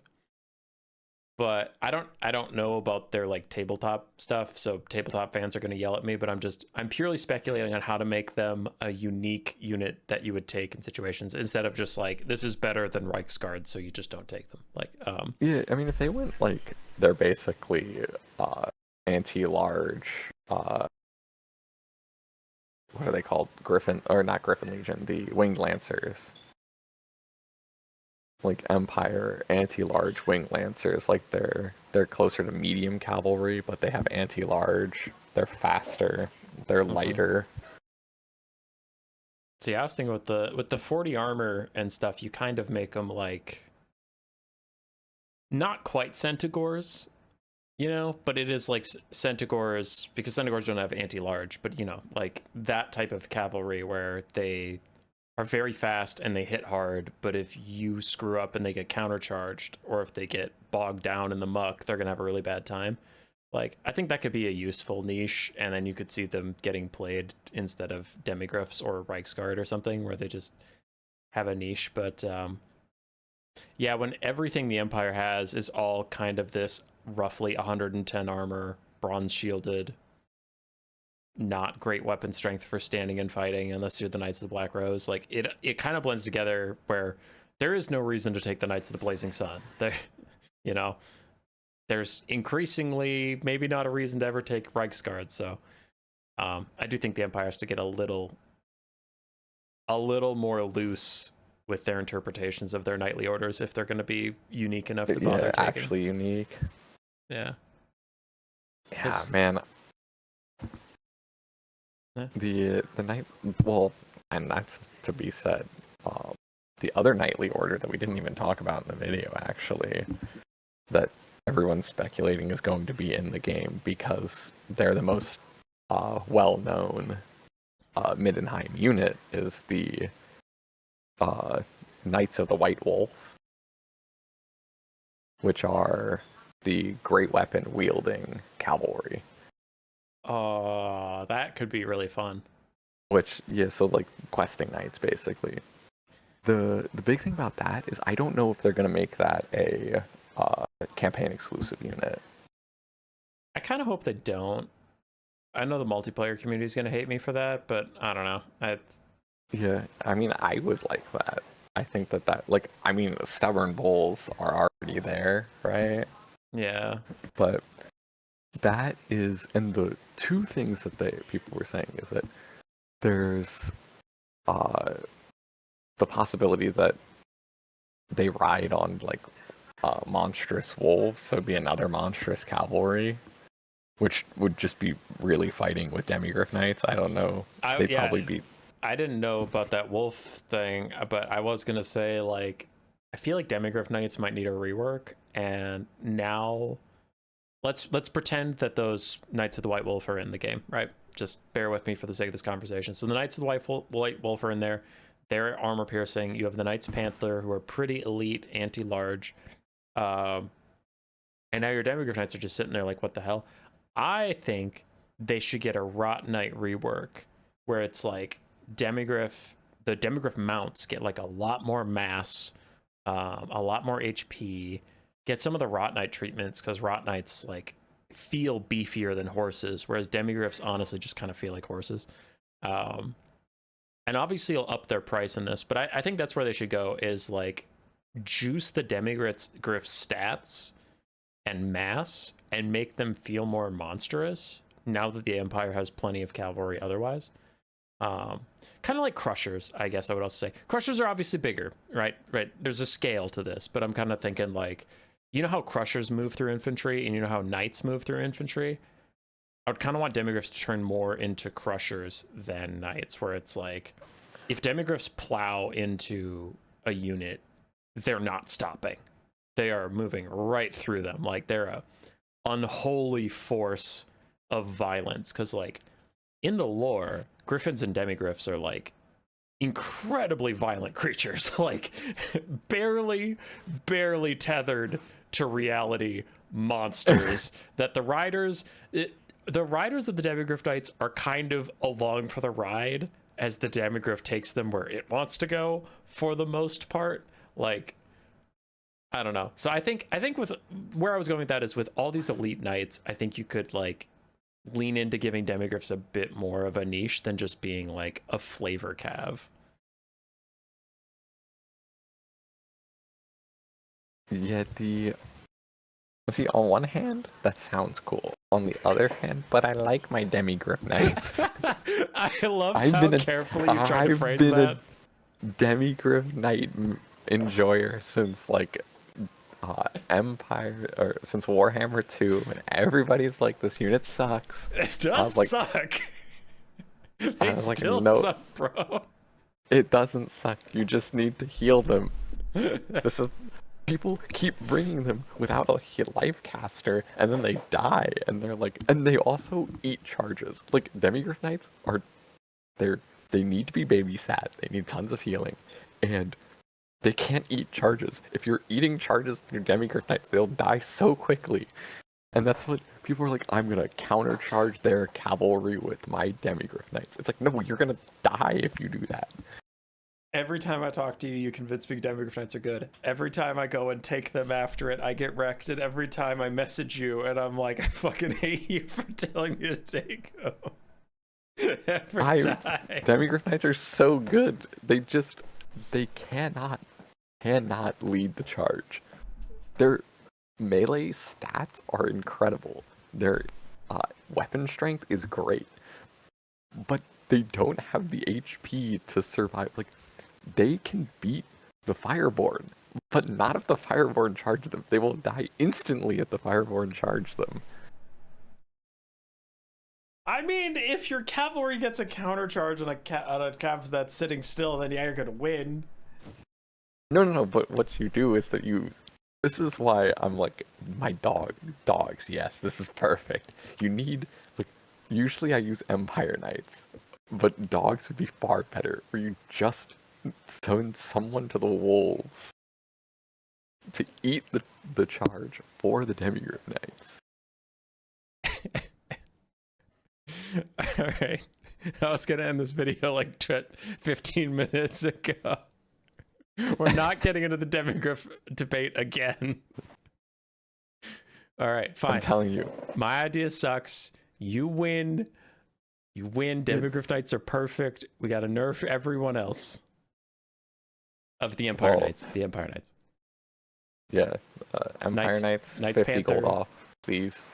but I don't know about their like tabletop stuff, so tabletop fans are going to yell at me, but I'm purely speculating on how to make them a unique unit that you would take in situations instead of just like this is better than Reichsguard, so you just don't take them. Like Yeah, I mean, if they went like they're basically anti-large, what are they called? Griffin, or not Griffin Legion, the Winged Lancers. Like Empire anti-large winged lancers, like they're closer to medium cavalry, but they have anti-large. They're faster. They're lighter. see, I was thinking with the 40 armor and stuff, you kind of make them like not quite Centigores, you know, but it is like Centigores because Centigores don't have anti-large, but you know, like that type of cavalry where they are very fast and they hit hard, but if you screw up and they get countercharged or if they get bogged down in the muck, they're gonna have a really bad time. Like I think that could be a useful niche, and then you could see them getting played instead of demigriffs or Reichsguard or something where they just have a niche. But yeah, when everything the Empire has is all kind of this roughly 110 armor, bronze shielded, not great weapon strength for standing and fighting unless you're the Knights of the Black Rose, like it kind of blends together where there is no reason to take the Knights of the Blazing Sun. There, you know, there's increasingly maybe not a reason to ever take Reichsguard. So I do think the Empire has to get a little more loose with their interpretations of their knightly orders if they're going to be unique enough to bother taking. Actually unique. Yeah. Yeah, man. Yeah. The night, well, and that's to be said. The other knightly order that we didn't even talk about in the video, actually, that everyone's speculating is going to be in the game because they're the most well-known Middenheim unit, is the Knights of the White Wolf, which are the great weapon wielding cavalry. Oh, that could be really fun. Which, yeah, so like questing knights basically. The big thing about that is I don't know if they're gonna make that a campaign exclusive unit. I kind of hope they don't. I know the multiplayer community is going to hate me for that, but I don't know. Yeah, I mean, I would like that. I think that like, I mean, stubborn bulls are already there, right? Yeah. But that is, and the two things that people were saying is that there's the possibility that they ride on like monstrous wolves, so it'd be another monstrous cavalry, which would just be really fighting with demigriff knights. I don't know. They'd probably be. I didn't know about that wolf thing, but I was gonna say, like, I feel like demigriff knights might need a rework, and now let's pretend that those Knights of the White Wolf are in the game, right? Just bear with me for the sake of this conversation. So the Knights of the White Wolf are in there. They're armor piercing. You have the Knights Panther, who are pretty elite, anti-large. And now your demigriff knights are just sitting there like, what the hell? I think they should get a Rot Knight rework where it's like the demigriff mounts get like a lot more mass, a lot more HP, get some of the Rot Knight treatments, because Rot Knights like feel beefier than horses, whereas demigriffs honestly just kind of feel like horses. And obviously you'll up their price in this, but I think that's where they should go, is like juice the demigriff stats and mass and make them feel more monstrous now that the Empire has plenty of cavalry otherwise. Kind of like Crushers, I guess I would also say. Crushers are obviously bigger, right? There's a scale to this, but I'm kind of thinking like, you know how Crushers move through infantry and you know how Knights move through infantry? I would kind of want demigriffs to turn more into Crushers than Knights, where it's like, if demigriffs plow into a unit, they're not stopping. They are moving right through them. Like they're a unholy force of violence. Because like in the lore, griffins and demigriffs are like incredibly violent creatures, like barely tethered to reality monsters that the riders of the demigriff knights are kind of along for the ride as the demigriff takes them where it wants to go for the most part. Like I don't know. So I think with where I was going with that is with all these elite knights, I think you could like lean into giving demigryphs a bit more of a niche than just being like a flavor cav. Yeah, the see, on one hand, that sounds cool. On the other hand, but I like my demigryph knights. I love I've how been a carefully you tried to I've phrase been that. a demigryph knight enjoyer since like Empire or since Warhammer 2, and everybody's like, this unit sucks. It I does was like, suck. They I was like, still no, suck, bro. it doesn't suck. You just need to heal them. This is people keep bringing them without a life caster, and then they die, and they're like, and they also eat charges. Like demigryph knights are, they need to be babysat. They need tons of healing, and they can't eat charges. If you're eating charges through demigryph knights, they'll die so quickly. And that's what people are like, I'm gonna countercharge their cavalry with my demigryph knights. It's like, no, you're gonna die if you do that. Every time I talk to you, you convince me demigryph knights are good. Every time I go and take them after it, I get wrecked. And every time I message you and I'm like, I fucking hate you for telling me to take them. Every time. Demigryph knights are so good. They cannot lead the charge. Their melee stats are incredible. Their weapon strength is great, but they don't have the HP to survive. Like, they can beat the Fireborn, but not if the Fireborn charge them. They will die instantly if the Fireborn charge them. I mean, if your cavalry gets a countercharge on a cav that's sitting still, then yeah, you're gonna win. No. But what you do is that you. This is why I'm like, my dogs. Yes, this is perfect. You need, like, usually I use Empire Knights, but dogs would be far better. Where you just send someone to the wolves to eat the charge for the demigryph knights. All right. I was gonna end this video like 15 minutes ago. We're not getting into the demigryph debate again. All right, fine. I'm telling you. My idea sucks. You win. You win. Demigryph knights are perfect. We got to nerf everyone else. Of the Empire Knights. The Empire Knights. Yeah. Empire Knights 50 Panther, gold off, please.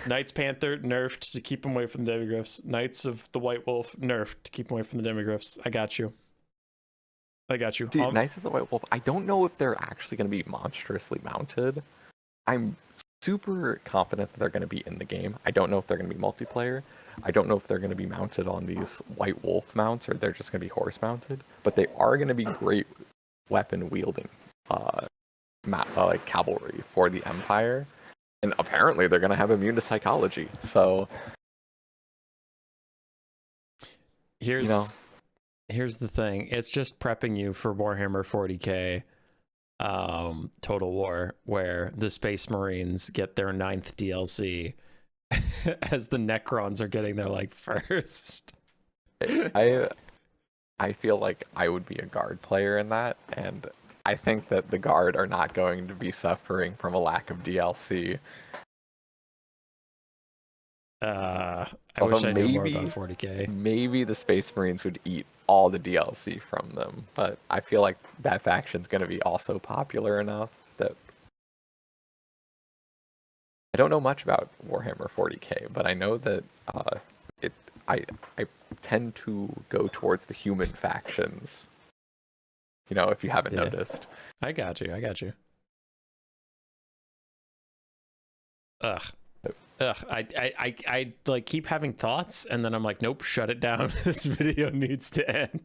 Knights Panther nerfed to keep them away from the demigryphs. Knights of the White Wolf nerfed to keep them away from the demigryphs. I got you. See, Knights of the White Wolf, I don't know if they're actually going to be monstrously mounted. I'm super confident that they're going to be in the game. I don't know if they're going to be multiplayer. I don't know if they're going to be mounted on these White Wolf mounts or they're just going to be horse mounted. But they are going to be great weapon wielding like cavalry for the Empire. And apparently they're going to have immune to psychology. So here's the thing. It's just prepping you for Warhammer 40k Total War, where the Space Marines get their 9th DLC as the Necrons are getting their like first. I feel like I would be a guard player in that, and I think that the guard are not going to be suffering from a lack of DLC. I wish I knew more about 40k. Maybe the Space Marines would eat all the DLC from them, but I feel like that faction's going to be also popular enough that I don't know much about Warhammer 40k, but I know that I tend to go towards the human factions. You know, if you haven't noticed. I got you. Ugh. I like keep having thoughts and then I'm like, nope, shut it down. This video needs to end.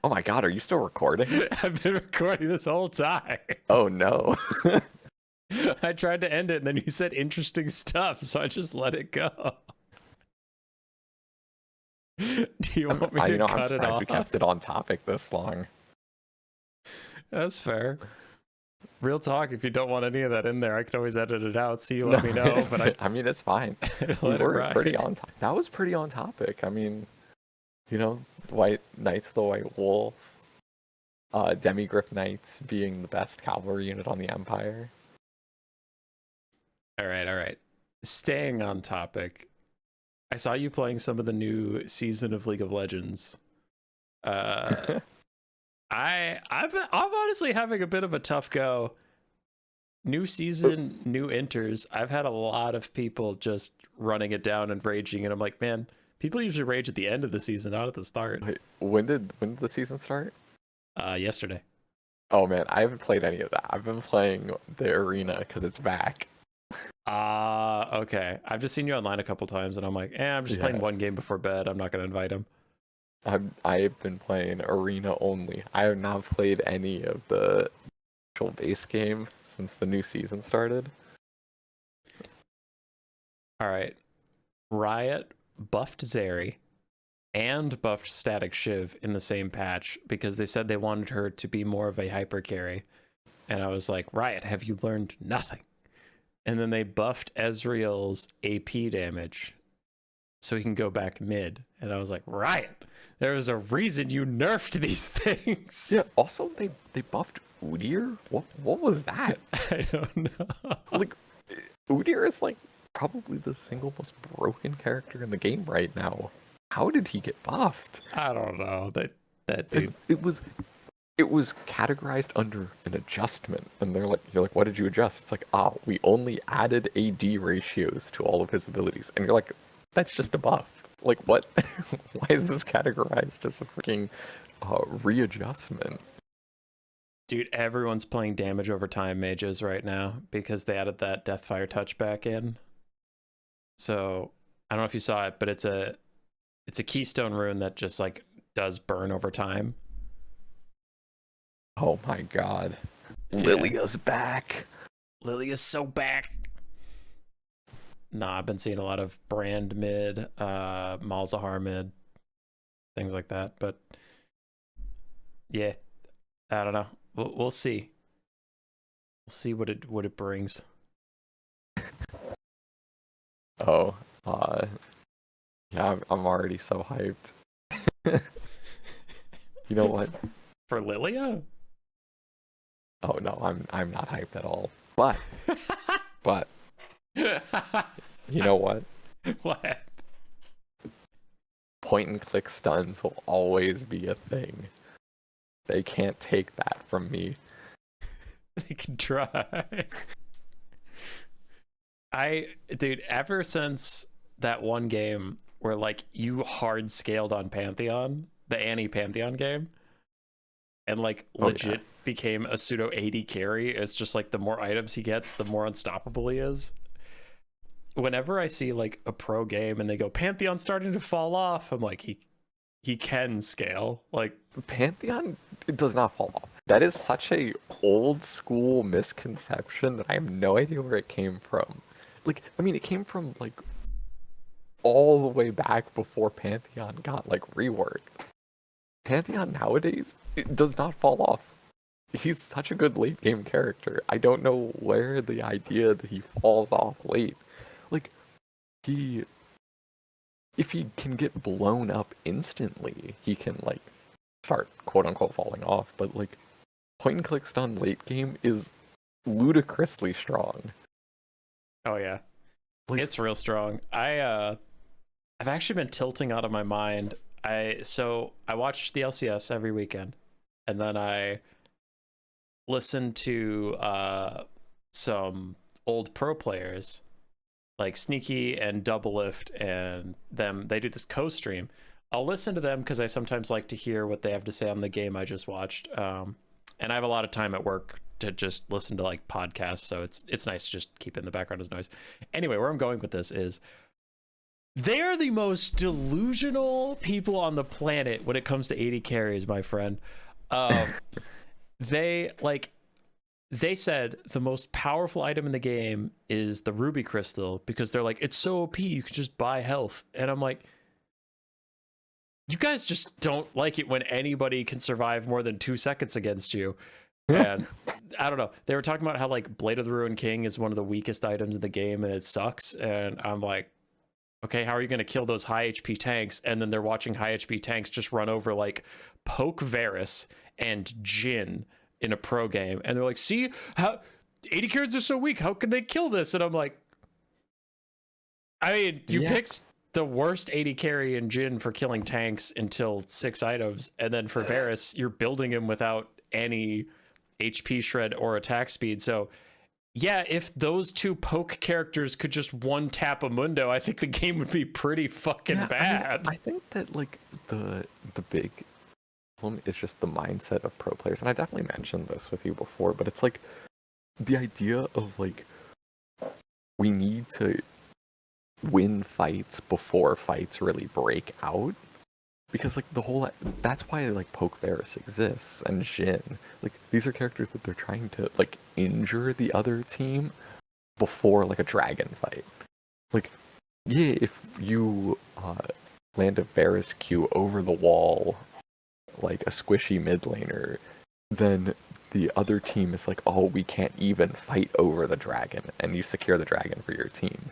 Oh my god, are you still recording? I've been recording this whole time. Oh no. I tried to end it and then you said interesting stuff, so I just let it go. Do you want me to cut it off? We kept it on topic this long. That's fair. Real talk, if you don't want any of that in there, I could always edit it out, so you let me know. But I mean, it's fine. We were pretty on topic. That was pretty on topic. I mean, you know, Knights of the White Wolf. Demigryph Knights being the best cavalry unit on the Empire. All right. Staying on topic, I saw you playing some of the new season of League of Legends. I'm honestly having a bit of a tough go. New season, new enters. I've had a lot of people just running it down and raging, and I'm like, man, people usually rage at the end of the season, not at the start. Wait, when did the season start? Yesterday. Oh man, I haven't played any of that. I've been playing the arena because it's back. Okay. I've just seen you online a couple times, and I'm like, I'm just playing one game before bed. I'm not gonna invite him. I've been playing arena only. I have not played any of the actual base game since the new season started. All right. Riot buffed Zeri and buffed Static Shiv in the same patch because they said they wanted her to be more of a hyper carry. And I was like, Riot, have you learned nothing? And then they buffed Ezreal's AP damage so he can go back mid. And I was like, Riot, there was a reason you nerfed these things. Yeah, also they buffed Udyr? What was that? I don't know. Like, Udyr is like probably the single most broken character in the game right now. How did he get buffed? I don't know. That dude. It was categorized under an adjustment, and you're like, what did you adjust? It's like, we only added AD ratios to all of his abilities, and you're like, that's just a buff. Like, what? Why is this categorized as a freaking readjustment? Dude, everyone's playing damage over time mages right now because they added that Deathfire touch back in. So I don't know if you saw it, but it's a keystone rune that just like does burn over time. Oh my god. Yeah. Lilia's back. Lilia's so back. Nah, I've been seeing a lot of Brand mid, Malzahar mid, things like that. But yeah, I don't know. We'll see. We'll see what it brings. Oh, yeah, I'm already so hyped. You know what? For Lilia? Oh no, I'm not hyped at all. But you know what? What? Point and click stuns will always be a thing. They can't take that from me. They can try. Dude, ever since that one game where like you hard scaled on Pantheon, the anti-Pantheon game, and like legit became a pseudo AD carry, it's just like the more items he gets, the more unstoppable he is. Whenever I see like a pro game and they go Pantheon starting to fall off, I'm like, he can scale. Like Pantheon, it does not fall off. That is such a old school misconception that I have no idea where it came from. Like, I mean, it came from like all the way back before Pantheon got like reworked. Pantheon nowadays, it does not fall off. He's such a good late game character. I don't know where the idea that he falls off late. Like, if he can get blown up instantly, he can like start quote unquote falling off. But like, point and click stun late game is ludicrously strong. Oh yeah, Like, it's real strong. I've actually been tilting out of my mind. I watch the LCS every weekend, and then I listen to some old pro players like Sneaky and Double Lift, and them. They do this co-stream. I'll listen to them because I sometimes like to hear what they have to say on the game I just watched. And I have a lot of time at work to just listen to like podcasts, so it's nice to just keep it in the background as noise. Anyway, where I'm going with this is they are the most delusional people on the planet when it comes to 80 carries, my friend. They said the most powerful item in the game is the ruby crystal because they're like, it's so OP, you can just buy health. And I'm like, you guys just don't like it when anybody can survive more than 2 seconds against you. And I don't know. They were talking about how like Blade of the Ruined King is one of the weakest items in the game and it sucks. And I'm like, okay, how are you going to kill those high HP tanks? And then they're watching high HP tanks just run over like poke Varus and Jhin in a pro game, and they're like, see how AD carries are so weak, how can they kill this? And I'm like, I mean, you picked the worst AD carry in Jhin for killing tanks until 6 items, and then for Varus, you're building him without any HP shred or attack speed. So yeah, if those two poke characters could just one tap a Mundo, I think the game would be pretty fucking bad. I think that like the big problem is just the mindset of pro players, and I definitely mentioned this with you before, but it's like the idea of like we need to win fights before fights really break out, because like that's why like poke Varus exists, and Jhin, like these are characters that they're trying to like injure the other team before like a dragon fight. Like yeah, if you land a Varus Q over the wall like a squishy mid laner, then the other team is like, oh, we can't even fight over the dragon, and you secure the dragon for your team.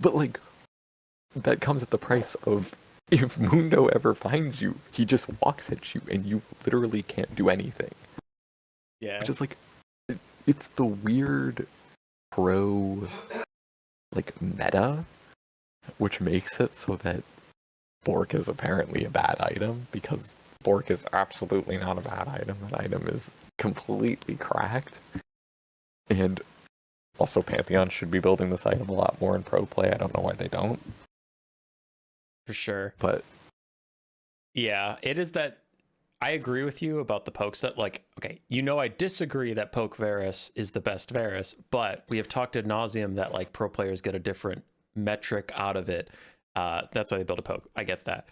But like that comes at the price of, if Mundo ever finds you, he just walks at you and you literally can't do anything. Yeah. Which is like, it's the weird pro like meta, which makes it so that Bork is apparently a bad item, because Bork is absolutely not a bad item. That item is completely cracked. And also Pantheon should be building this item a lot more in pro play. I don't know why they don't. For sure. But yeah, it is that I agree with you about the pokes that like, okay, I disagree that poke Varus is the best Varus, but we have talked ad nauseum that like pro players get a different metric out of it. That's why they build a poke. I get that.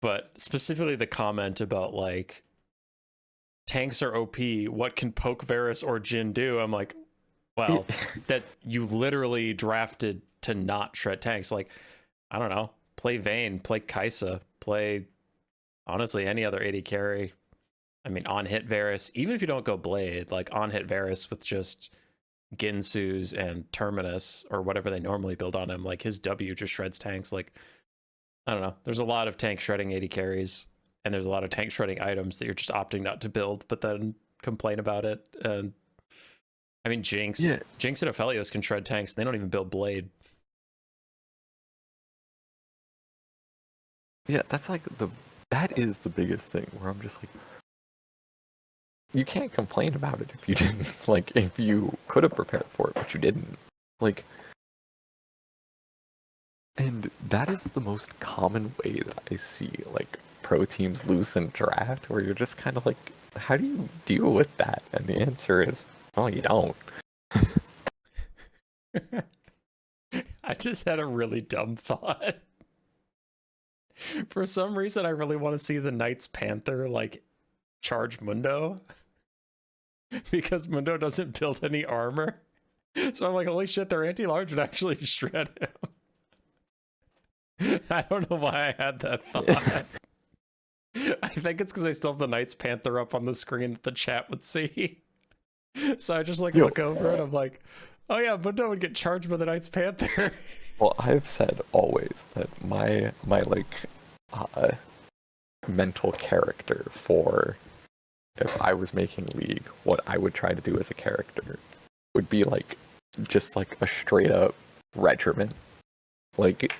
But specifically the comment about like tanks are OP, what can poke Varus or Jhin do? I'm like, well, that you literally drafted to not shred tanks. Like, I don't know, play Vayne, play Kai'Sa, play honestly any other AD carry. I mean, on hit Varus, even if you don't go Blade, like on hit Varus with just Ginsu's and Terminus or whatever they normally build on him, like his W just shreds tanks. Like, I don't know. There's a lot of tank shredding AD carries, and there's a lot of tank shredding items that you're just opting not to build, but then complain about it. And I mean, Jinx and Aphelios can shred tanks. They don't even build Blade. Yeah, that's like that is the biggest thing where I'm just like, you can't complain about it if you didn't, like, if you could have prepared for it, but you didn't. Like, and that is the most common way that I see, like, pro teams lose in draft, where you're just kind of like, how do you deal with that? And the answer is, well, you don't. I just had a really dumb thought. For some reason, I really want to see the Knights Panther, like, charge Mundo. Because Mundo doesn't build any armor. So I'm like, holy shit, their anti-large would actually shred him. I don't know why I had that thought. I think it's because I still have the Knights Panther up on the screen that the chat would see. So I just like look over and I'm like, oh yeah, Mundo would get charged by the Knights Panther. Well, I've said always that my like mental character for if I was making League, what I would try to do as a character would be like just like a straight up regiment, like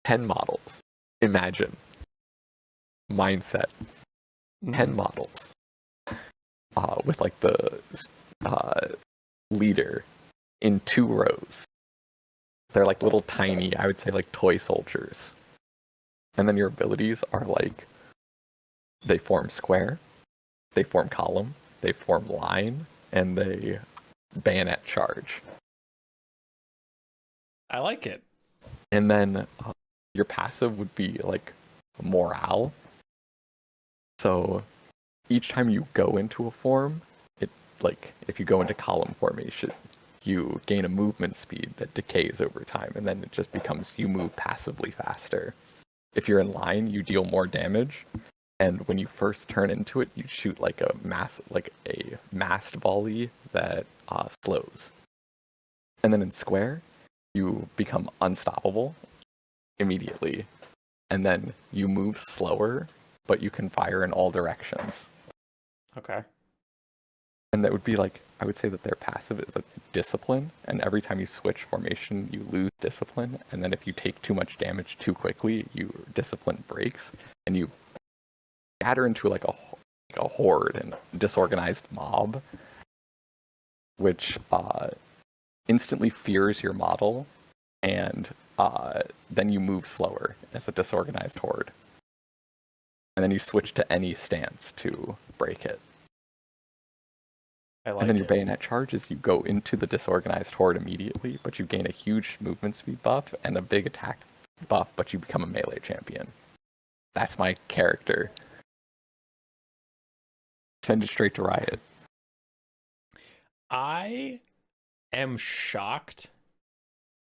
10 models. Imagine mindset, 10 models, with like the leader in 2 rows. They're like little tiny, I would say like toy soldiers. And then your abilities are like, they form square, they form column, they form line, and they bayonet charge. I like it. And then your passive would be like morale. So each time you go into a form, it like if you go into column formation, you gain a movement speed that decays over time, and then it just becomes you move passively faster. If you're in line, you deal more damage, and when you first turn into it, you shoot like a massed volley that slows. And then in square, you become unstoppable immediately, and then you move slower but you can fire in all directions. Okay. And that would be like, I would say that their passive is like discipline, and every time you switch formation, you lose discipline, and then if you take too much damage too quickly, your discipline breaks, and you scatter into like a horde and disorganized mob, which instantly fears your model, and then you move slower as a disorganized horde. And then you switch to any stance to break it. I like and then your it. bayonet charges, you go into the disorganized horde immediately, but you gain a huge movement speed buff and a big attack buff, but you become a melee champion. That's my character. Send it straight to Riot. I am shocked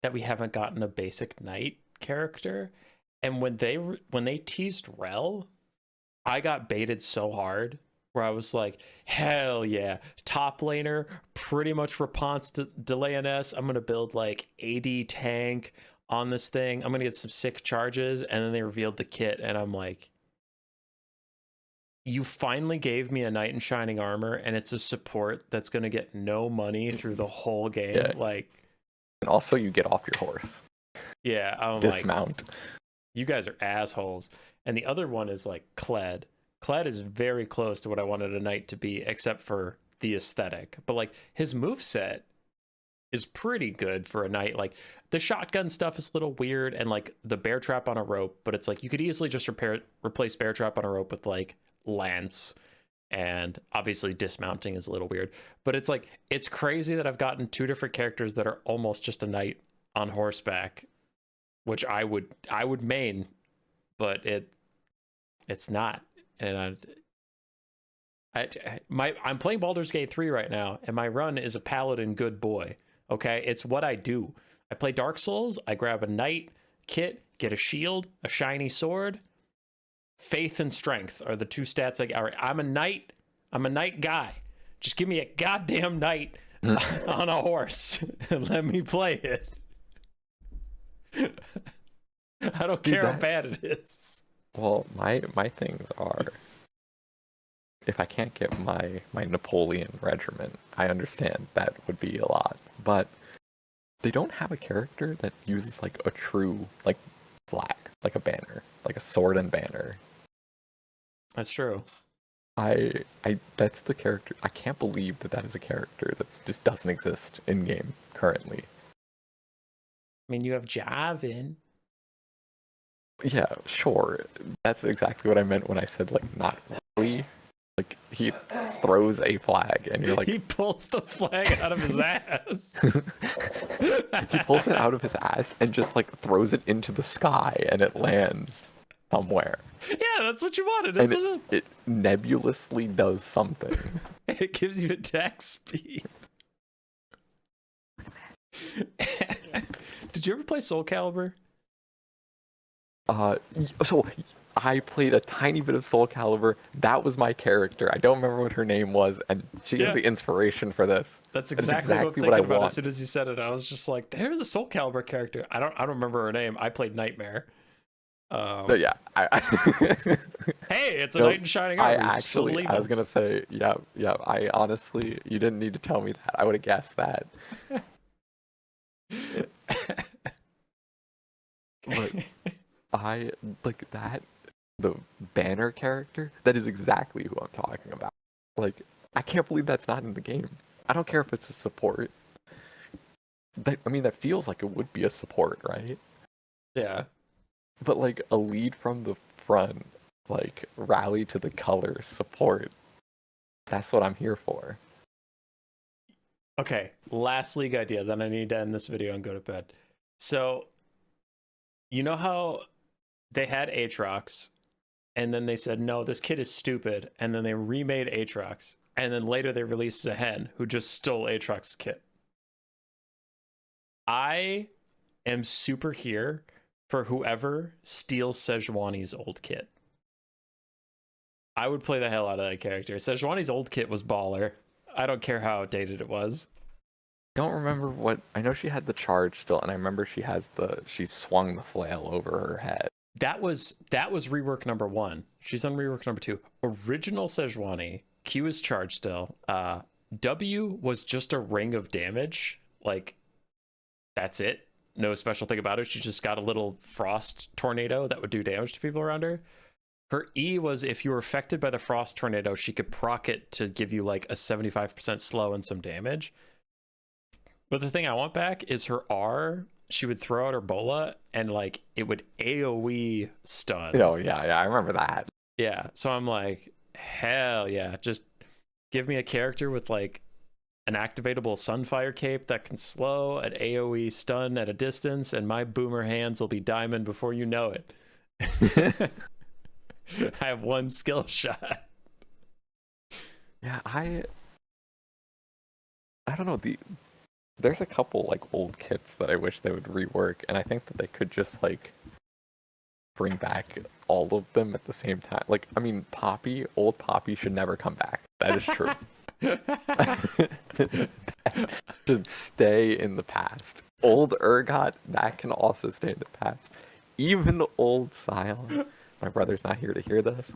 that we haven't gotten a basic knight character. And when they teased Rel, I got baited so hard where I was like, hell yeah, top laner, pretty much response to delay NS. I'm gonna build like AD tank on this thing. I'm gonna get some sick charges, and then they revealed the kit, and I'm like, you finally gave me a knight in shining armor, and it's a support that's gonna get no money through the whole game. Yeah. Like, and also you get off your horse. Yeah, I'm dismount. Like, you guys are assholes. And the other one is like Kled. Kled is very close to what I wanted a knight to be, except for the aesthetic. But like his moveset is pretty good for a knight. Like the shotgun stuff is a little weird, and like the bear trap on a rope, but it's like you could easily just replace bear trap on a rope with like lance. And obviously dismounting is a little weird. But it's like, it's crazy that I've gotten two different characters that are almost just a knight on horseback, which I would main, but it's not. And I'm playing Baldur's Gate 3 right now, and my run is a paladin good boy. Okay, it's what I do. I play Dark Souls. I grab a knight kit, get a shield, a shiny sword. Faith and strength are the two stats. All right, I'm a knight. I'm a knight guy. Just give me a goddamn knight on a horse and let me play it. I don't care how bad it is. Well, my things are, if I can't get my Napoleon regiment, I understand that would be a lot. But they don't have a character that uses like a true like flag, like a banner, like a sword and banner. That's true. I that's the character. I can't believe that is a character that just doesn't exist in game currently. I mean, you have Javin. Yeah, sure. That's exactly what I meant when I said like not really. Like he throws a flag and you're like, he pulls the flag out of his ass. He pulls it out of his ass and just like throws it into the sky and it lands somewhere. Yeah, that's what you wanted, isn't and it nebulously does something. It gives you attack speed. Did you ever play Soul Calibur? So I played a tiny bit of Soul Calibur. That was my character. I don't remember what her name was, and she is the inspiration for this. That's exactly what I'm thinking about. As soon as you said it, I was just like, "There's a Soul Calibur character." I don't remember her name. I played Nightmare. So yeah, hey, it's a knight in shining armor. I was gonna say, yeah. I honestly, you didn't need to tell me that. I would have guessed that. But I like that. The banner character, that is exactly who I'm talking about. Like, I can't believe that's not in the game. I don't care if it's a support. That feels like it would be a support, right? Yeah. But like a lead from the front, like rally to the color support. That's what I'm here for. Okay, last league idea, then I need to end this video and go to bed. So, you know how they had Aatrox, and then they said, no, this kid is stupid, and then they remade Aatrox, and then later they released Zehen, who just stole Aatrox's kit. I am super here for whoever steals Sejuani's old kit. I would play the hell out of that character. Sejuani's old kit was baller. I don't care how outdated it was. Don't remember what, I know she had the charge still, and I remember she swung the flail over her head. that was rework number 1. She's on rework number 2. Original Sejuani, Q is charged still. W was just a ring of damage. Like, that's it. No special thing about it. She just got a little frost tornado that would do damage to people around her. Her E was if you were affected by the frost tornado, she could proc it to give you like a 75% slow and some damage. But the thing I want back is her R. She would throw out her bola and like it would AoE stun. Oh yeah, I remember that. Yeah. So I'm like, hell yeah. Just give me a character with like an activatable Sunfire cape that can slow an AoE stun at a distance, and my boomer hands will be diamond before you know it. I have one skill shot. Yeah, I don't know, there's a couple like old kits that I wish they would rework, and I think that they could just like bring back all of them at the same time. Like, I mean, old Poppy should never come back. That is true. That should stay in the past. Old Urgot, that can also stay in the past. Even old Scion, my brother's not here to hear this,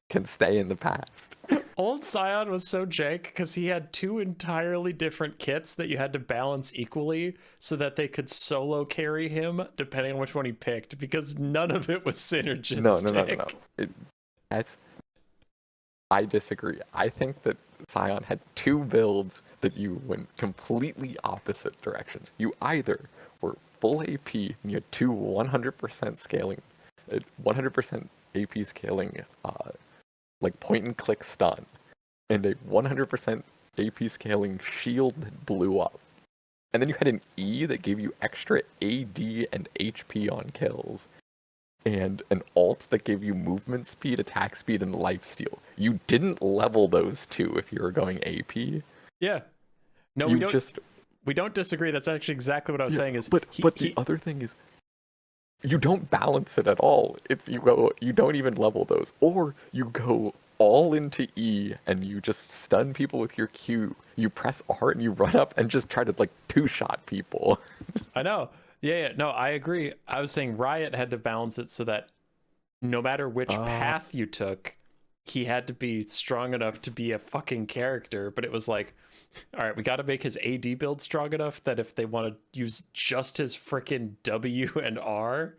can stay in the past. Old Scion was so jank because he had 2 entirely different kits that you had to balance equally so that they could solo carry him depending on which one he picked, because none of it was synergistic. No. I disagree. I think that Scion had 2 builds that you went completely opposite directions. You either were full AP and you had 2 100% scaling, 100% AP scaling, like point and click stun, and a 100% AP scaling shield that blew up. And then you had an E that gave you extra AD and HP on kills, and an alt that gave you movement speed, attack speed, and lifesteal. You didn't level those 2 if you were going AP. Yeah. No, we don't disagree. That's actually exactly what I was saying. Is but the other thing is, you don't balance it at all. It's you don't even level those, or you go all into E and you just stun people with your Q. You press R and you run up and just try to like 2-shot people. I know. Yeah. No, I agree. I was saying Riot had to balance it so that no matter which path you took, he had to be strong enough to be a fucking character. But it was like, all right, we got to make his AD build strong enough that if they want to use just his freaking W and R,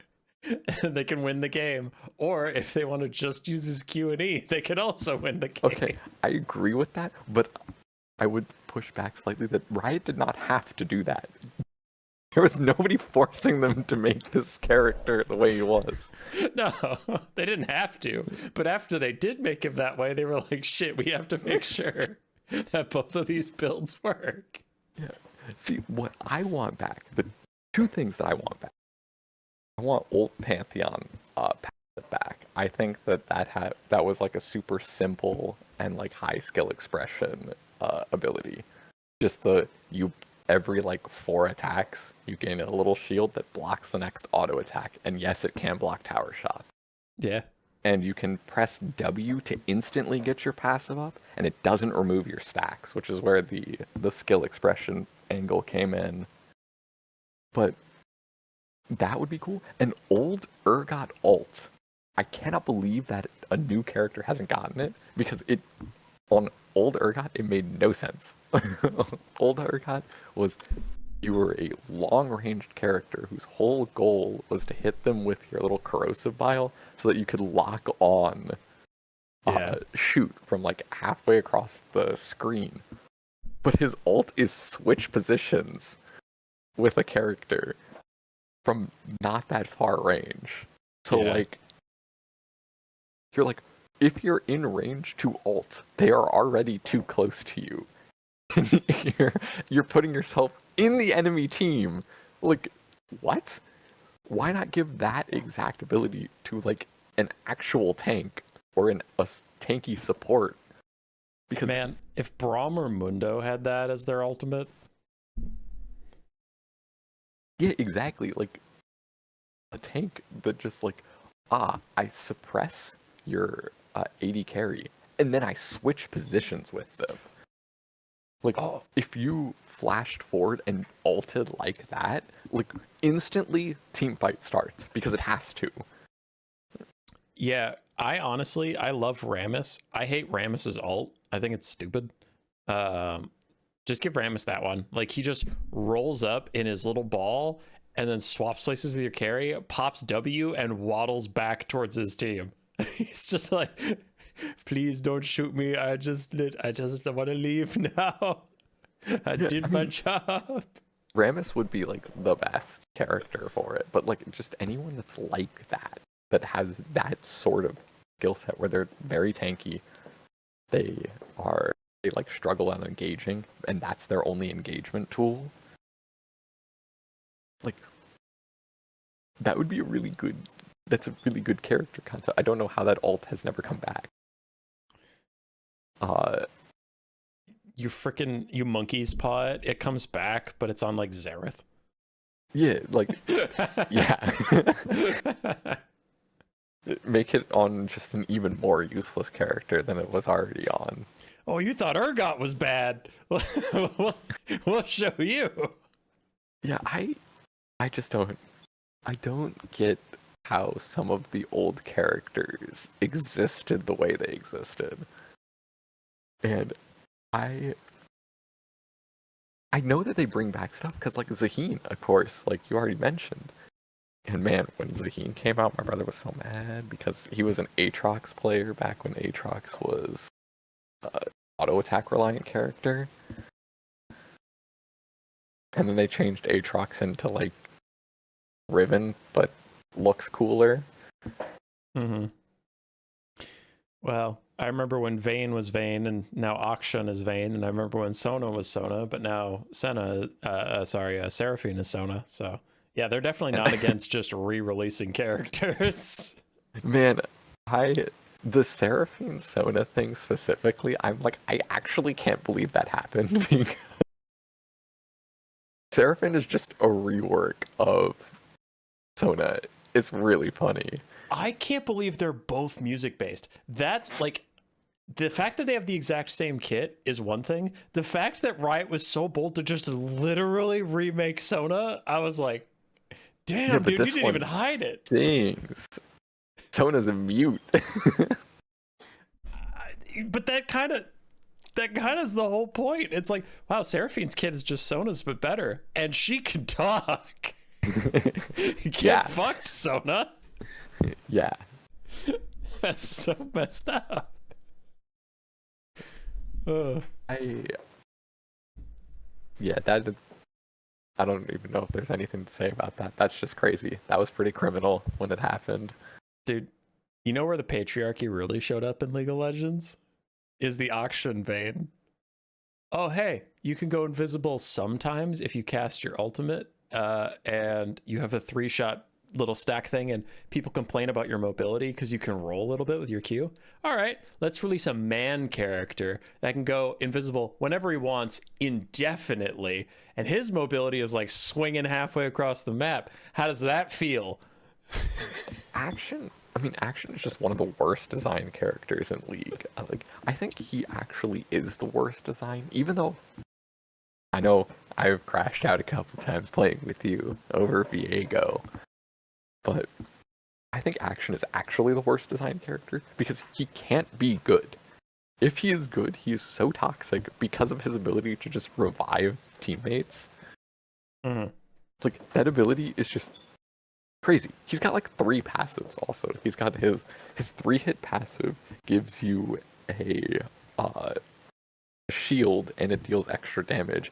they can win the game. Or if they want to just use his Q and E, they can also win the game. Okay, I agree with that, but I would push back slightly that Riot did not have to do that. There was nobody forcing them to make this character the way he was. No, they didn't have to. But after they did make him that way, they were like, shit, we have to make sure that both of these builds work. Yeah. See, what I want back, the 2 things that I want back. I want old Pantheon passive back. I think that was like a super simple and like high skill expression ability. Just every like 4 attacks, you gain a little shield that blocks the next auto attack, and yes, it can block tower shots. Yeah. And you can press W to instantly get your passive up, and it doesn't remove your stacks, which is where the skill expression angle came in. But that would be cool. An old Urgot alt. I cannot believe that a new character hasn't gotten it, because on old Urgot, it made no sense. Old Urgot was, you were a long-ranged character whose whole goal was to hit them with your little corrosive bile so that you could lock on shoot from like halfway across the screen. But his ult is switch positions with a character from not that far range. So like, you're like, if you're in range to ult, they are already too close to you. You're putting yourself in the enemy team. Like, what? Why not give that exact ability to like an actual tank or a tanky support? Because man, if Braum or Mundo had that as their ultimate, yeah, exactly. Like a tank that just like, I suppress your AD carry, and then I switch positions with them. Like, if you flashed forward and ulted like that, like, instantly team fight starts, because it has to. Yeah, I love Rammus. I hate Rammus's ult. I think it's stupid. Um, just give Rammus that one. Like he just rolls up in his little ball and then swaps places with your carry, pops W and waddles back towards his team. He's just like, please don't shoot me. I just want to leave now. I Yeah, did my job. Rammus would be like the best character for it, but like just anyone that's like that, that has that sort of skill set where they're very tanky, they like struggle on engaging, and that's their only engagement tool. Like that would be a really good. That's a really good character concept. I don't know how that ult has never come back. You monkey's paw it comes back, but it's on like Xerath. Yeah, like yeah. Make it on just an even more useless character than it was already on. Oh, you thought Urgot was bad. We'll show you. Yeah, I just don't get how some of the old characters existed the way they existed. And I know that they bring back stuff because like Zaheen, of course, like you already mentioned. And man, when Zaheen came out, my brother was so mad because he was an Aatrox player back when Aatrox was auto attack reliant character. And then they changed Aatrox into like Riven, but looks cooler. Mm-hmm. Well, I remember when Vayne was Vayne, and now Akshan is Vayne, and I remember when Sona was Sona, but now Seraphine is Sona. So yeah, they're definitely not against just re-releasing characters. Man, the Seraphine Sona thing specifically, I'm like, I actually can't believe that happened. Because Seraphine is just a rework of Sona. It's really funny. I can't believe they're both music based. That's like, the fact that they have the exact same kit is one thing. The fact that Riot was so bold to just literally remake Sona, I was like, damn, dude, you didn't even hide it. Things. Sona's a mute. But that kind of is the whole point. It's like, wow, Seraphine's kid is just Sona's but better, and she can talk. Get fucked, Sona. Yeah. That's so messed up. I don't even know if there's anything to say about that. That's just crazy. That was pretty criminal when it happened. Dude, you know where the patriarchy really showed up in League of Legends? Is the auction vein. Oh, hey, you can go invisible sometimes if you cast your ultimate, and you have a 3-shot little stack thing, and people complain about your mobility because you can roll a little bit with your Q. All right, let's release a man character that can go invisible whenever he wants indefinitely, and his mobility is like swinging halfway across the map. How does that feel? Action is just one of the worst designed characters in League. Like, I think he actually is the worst design, even though I know I've crashed out a couple times playing with you over Viego. But I think Action is actually the worst designed character because he can't be good. If he is good, he is so toxic because of his ability to just revive teammates. Mm-hmm. Like, that ability is just crazy. He's got like 3 passives also. He's got his 3-hit passive gives you a shield and it deals extra damage.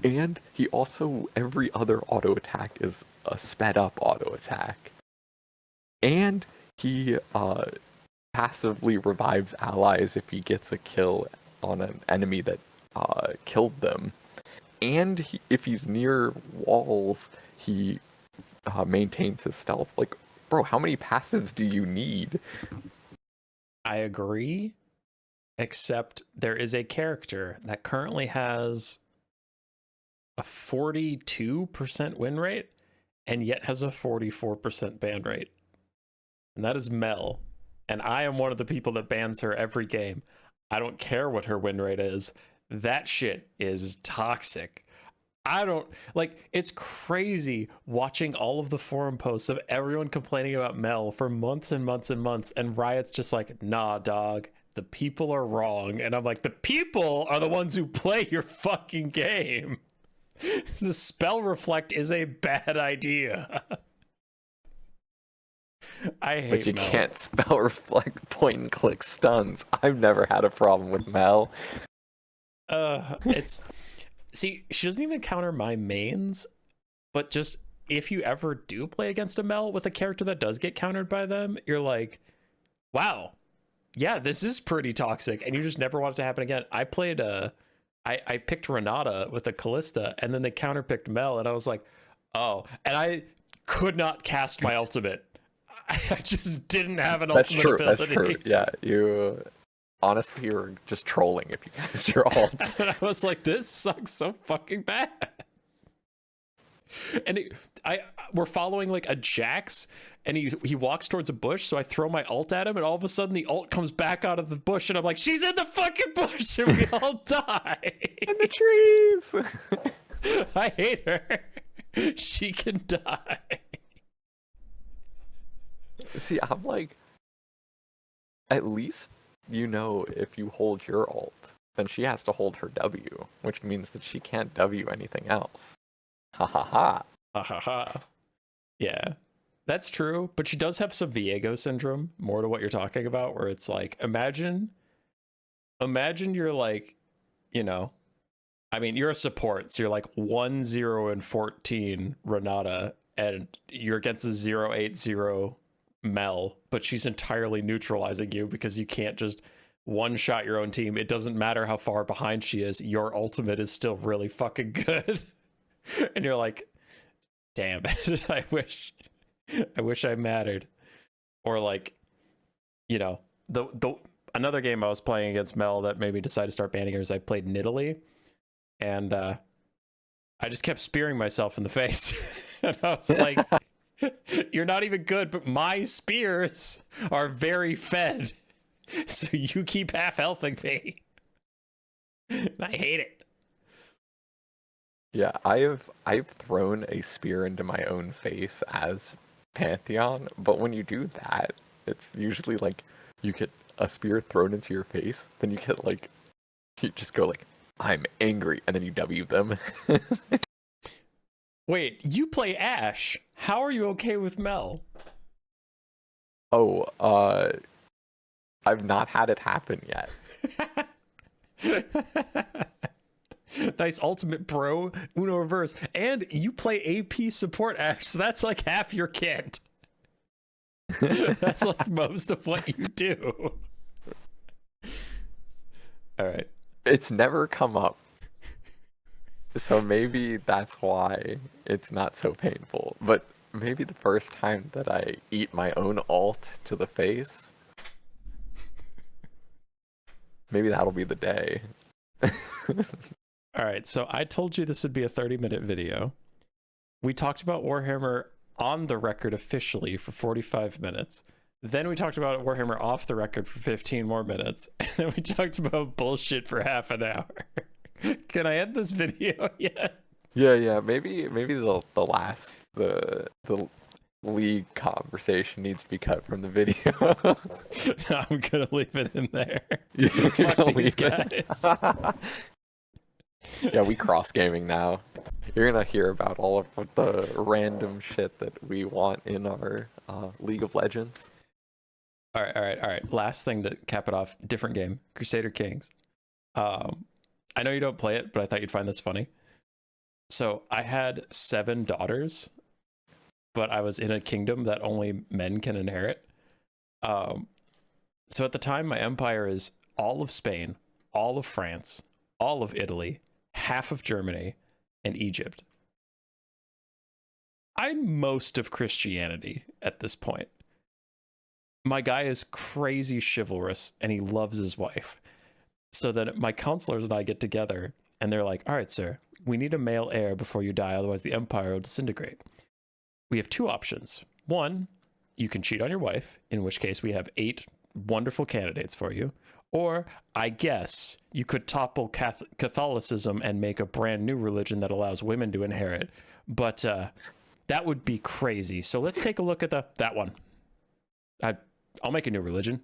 And he also, every other auto attack is a sped up auto attack. And he passively revives allies if he gets a kill on an enemy that killed them. And if he's near walls, he maintains his stealth. Like, bro, how many passives do you need? I agree, except there is a character that currently has a 42% win rate and yet has a 44% ban rate. And that is Mel. And I am one of the people that bans her every game. I don't care what her win rate is. That shit is toxic. I don't like, it's crazy watching all of the forum posts of everyone complaining about Mel for months and months and months, and Riot's just like, nah, dog, the people are wrong. And I'm like, the people are the ones who play your fucking game. The spell reflect is a bad idea. I hate But you Mel. can't spell reflect point and click stuns. I've never had a problem with Mel. It's see, she doesn't even counter my mains, but just if you ever do play against a Mel with a character that does get countered by them, you're like, wow, yeah, this is pretty toxic, and you just never want it to happen again. I played I picked Renata with a Callista, and then they counterpicked Mel, and I was like, oh, and I could not cast my ultimate. I just didn't have an That's ultimate true. ability. That's true. Yeah, you honestly you were just trolling if you cast your ult. And I was like, this sucks so fucking bad. And we're following like a Jax, and he walks towards a bush, so I throw my ult at him, and all of a sudden the ult comes back out of the bush, and I'm like, she's in the fucking bush, and we all die. In the trees. I hate her. She can die. See, I'm like, at least you know if you hold your ult, then she has to hold her W, which means that she can't W anything else. Ha ha ha. Ha ha ha. Yeah, that's true. But she does have some Viego syndrome, more to what you're talking about, where it's like, imagine you're like, you know, I mean, you're a support, so you're like 1-0 and 14 Renata, and you're against the 0-8-0 Mel, but she's entirely neutralizing you because you can't just one-shot your own team. It doesn't matter how far behind she is, your ultimate is still really fucking good. And you're like, damn it, I wish I mattered. Or like, you know, the another game I was playing against Mel that made me decide to start banning her is I played Nidalee, and I just kept spearing myself in the face. And I was like, you're not even good, but my spears are very fed, so you keep half healthing me. And I hate it. Yeah, I've thrown a spear into my own face as Pantheon, but when you do that, it's usually like you get a spear thrown into your face, then you get like, you just go like, I'm angry, and then you W them. Wait, you play Ashe. How are you okay with Mel? Oh, I've not had it happen yet. Nice ultimate, bro. Uno reverse. And you play AP support, Ashe, so that's like half your kit. That's like most of what you do. All right. It's never come up. So maybe that's why it's not so painful. But maybe the first time that I eat my own ult to the face, maybe that'll be the day. All right, so I told you this would be a 30-minute video. We talked about Warhammer on the record officially for 45 minutes. Then we talked about Warhammer off the record for 15 more minutes. And then we talked about bullshit for half an hour. Can I end this video yet? Yeah. Maybe the last the league conversation needs to be cut from the video. No, I'm gonna leave it in there. You're Fuck gonna these leave it. guys. Yeah, we cross gaming now. You're gonna hear about all of the random shit that we want in our League of Legends. All right. Last thing to cap it off, different game, Crusader Kings. I know you don't play it, but I thought you'd find this funny. So I had 7 daughters, but I was in a kingdom that only men can inherit. So at the time, my empire is all of Spain, all of France, all of Italy, half of Germany, and Egypt. I'm most of Christianity at this point. My guy is crazy chivalrous, and he loves his wife. So then my counselors and I get together, and they're like, all right, sir, we need a male heir before you die, otherwise the empire will disintegrate. We have 2 options. 1, you can cheat on your wife, in which case we have 8 wonderful candidates for you. Or I guess you could topple Catholicism and make a brand new religion that allows women to inherit. But that would be crazy. So let's take a look at that one. I'll make a new religion.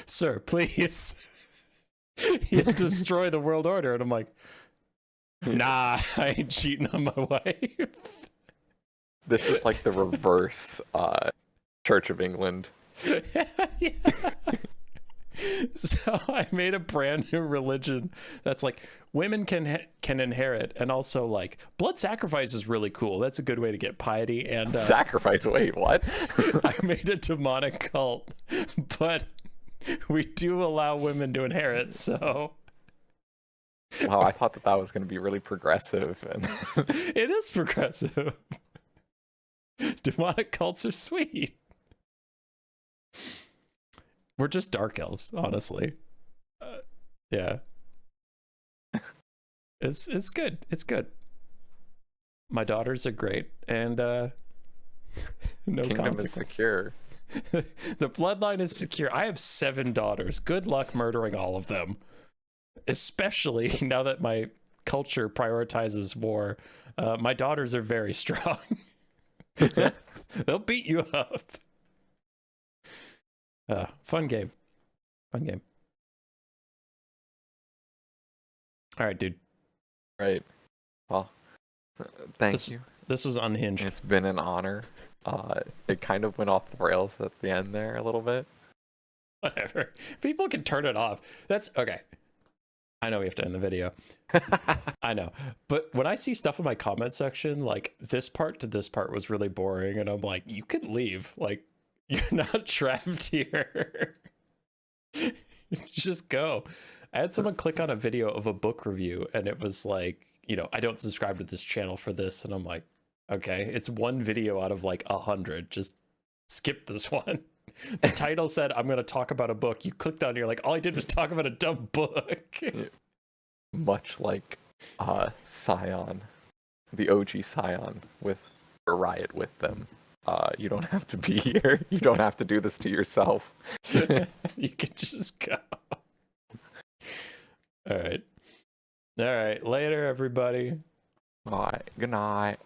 Sir, please. You destroy the world order. And I'm like, nah, I ain't cheating on my wife. This is like the reverse Church of England. Yeah. So I made a brand new religion that's like women can inherit, and also like blood sacrifice is really cool. That's a good way to get piety. And Sacrifice? Wait, what? I made a demonic cult, but we do allow women to inherit. So Wow, I thought that was going to be really progressive. And it is progressive. Demonic cults are sweet. We're just dark elves, honestly. Yeah. It's good. It's good. My daughters are great, and no Kingdom is secure. The bloodline is secure. I have 7 daughters. Good luck murdering all of them. Especially now that my culture prioritizes war. My daughters are very strong. They'll beat you up. Fun game. Fun game. All right, dude. Right. Well, thank you. This was unhinged. It's been an honor. It kind of went off the rails at the end there a little bit. Whatever. People can turn it off. That's okay. I know we have to end the video. I know. But when I see stuff in my comment section, like this part to this part was really boring, and I'm like, you can leave. Like, you're not trapped here. Just go. I had someone click on a video of a book review, and it was like, I don't subscribe to this channel for this. And I'm like, okay, it's one video out of like 100. Just skip this one. The title said, I'm going to talk about a book. You clicked on it, you're like, all I did was talk about a dumb book. Much like Scion, the OG Scion with a riot with them. You don't have to be here. You don't have to do this to yourself. You can just go. All right. Later, everybody. All right. Good night.